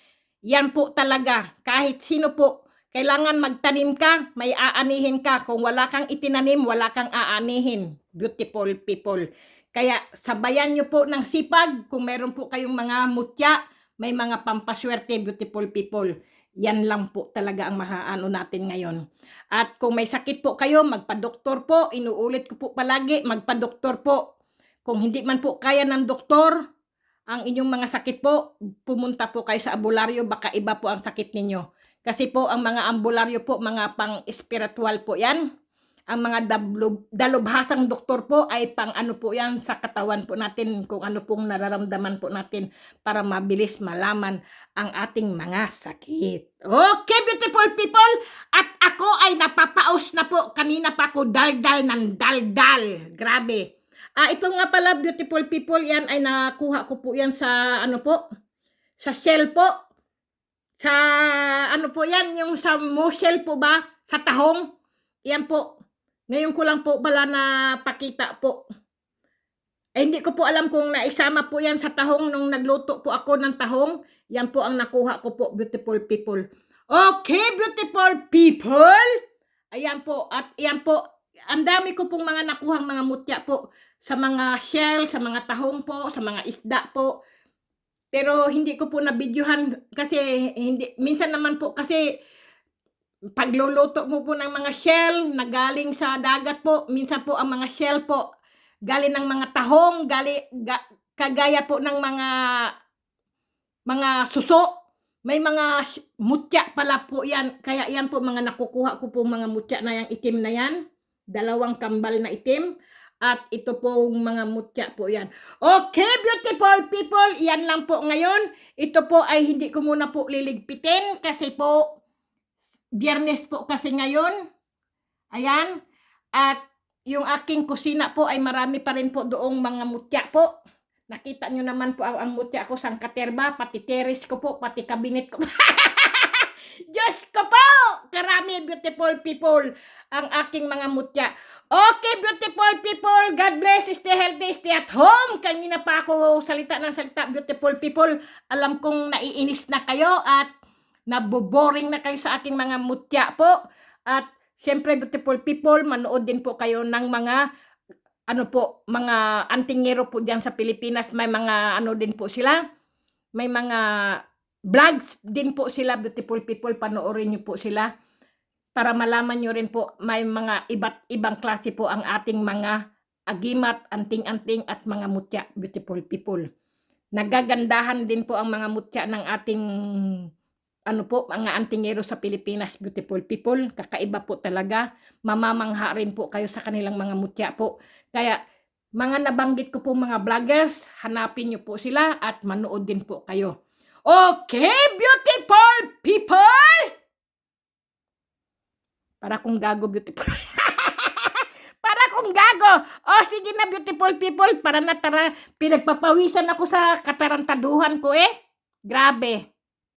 Yan po talaga. Kahit sino po, kailangan magtanim ka, may aanihin ka. Kung wala kang itinanim, wala kang aanihin. Beautiful people. Kaya sabayan nyo po ng sipag. Kung meron po kayong mga mutya, may mga pampaswerte, beautiful people. Yan lang po talaga ang mahaano natin ngayon. At kung may sakit po kayo, magpa-doktor po. Inuulit ko po palagi, magpa-doktor po. Kung hindi man po kaya ng doktor, ang inyong mga sakit po, pumunta po kayo sa albularyo, baka iba po ang sakit ninyo. Kasi po, ang mga albularyo po, mga pang-spiritual po yan. Ang mga dalubhasang doktor po ay pang ano po yan sa katawan po natin, kung ano pong nararamdaman po natin para mabilis malaman ang ating mga sakit. Okay, beautiful people, at ako ay napapaos na po, kanina pa ako daldal ng daldal. Grabe. Ito nga pala, beautiful people, yan ay nakuha ko po yan sa ano po, sa shell po. Sa ano po yan, yung sa mushel po ba, sa tahong. Yan po. Ngayon ko lang po pala napakita po. Hindi ko po alam kung naisama po yan sa tahong nung nagluto po ako ng tahong. Yan po ang nakuha ko po, beautiful people. Okay, beautiful people. Ayan po. At yan po, ang dami ko pong mga nakuhang mga mutya po sa mga shell, sa mga tahong po, sa mga isda po. Pero hindi ko po na-videohan kasi hindi, minsan naman po kasi pagluluto mo po ng mga shell na galing sa dagat po, minsan po ang mga shell po galing ng mga tahong, kagaya po ng mga suso. May mga mutya pala po yan. Kaya yan po mga nakukuha ko po mga mutya na yung itim na yan. 2 kambal na itim. At ito po mga mutya po yan. Okay, beautiful people. Yan lang po ngayon. Ito po ay hindi ko muna po liligpitin kasi po Biyernes po kasi ngayon. Ayan. At yung aking kusina po ay marami pa rin po doong mga mutya po. Nakita nyo naman po ang mutya ko, sangkaterba, pati terrace ko po, pati cabinet ko. Diyos ko po! Karami, beautiful people, ang aking mga mutya. Okay, beautiful people, God bless, stay healthy, stay at home. Kanina pa ako salita ng salita, beautiful people. Alam kong naiinis na kayo at naboboring na kayo sa ating mga mutya po. At syempre, beautiful people, manood din po kayo ng mga ano po, mga antingero po diyan sa Pilipinas. May mga ano din po sila. May mga vlogs din po sila, beautiful people. Panoorin niyo po sila para malaman niyo rin po, may mga iba't ibang klase po ang ating mga agimat, anting-anting at mga mutya, beautiful people. Nagagandahan din po ang mga mutya ng ating ano po, mga antingero sa Pilipinas, beautiful people. Kakaiba po talaga. Mamamangha rin po kayo sa kanilang mga mutya po. Kaya, mga nabanggit ko po mga vloggers, hanapin nyo po sila at manood din po kayo. Okay, beautiful people! Para kung gago, beautiful. Para kung akong gago. Oh, sige na, beautiful people. Para na tara. Pinagpapawisan ako sa katarantaduhan ko eh. Grabe.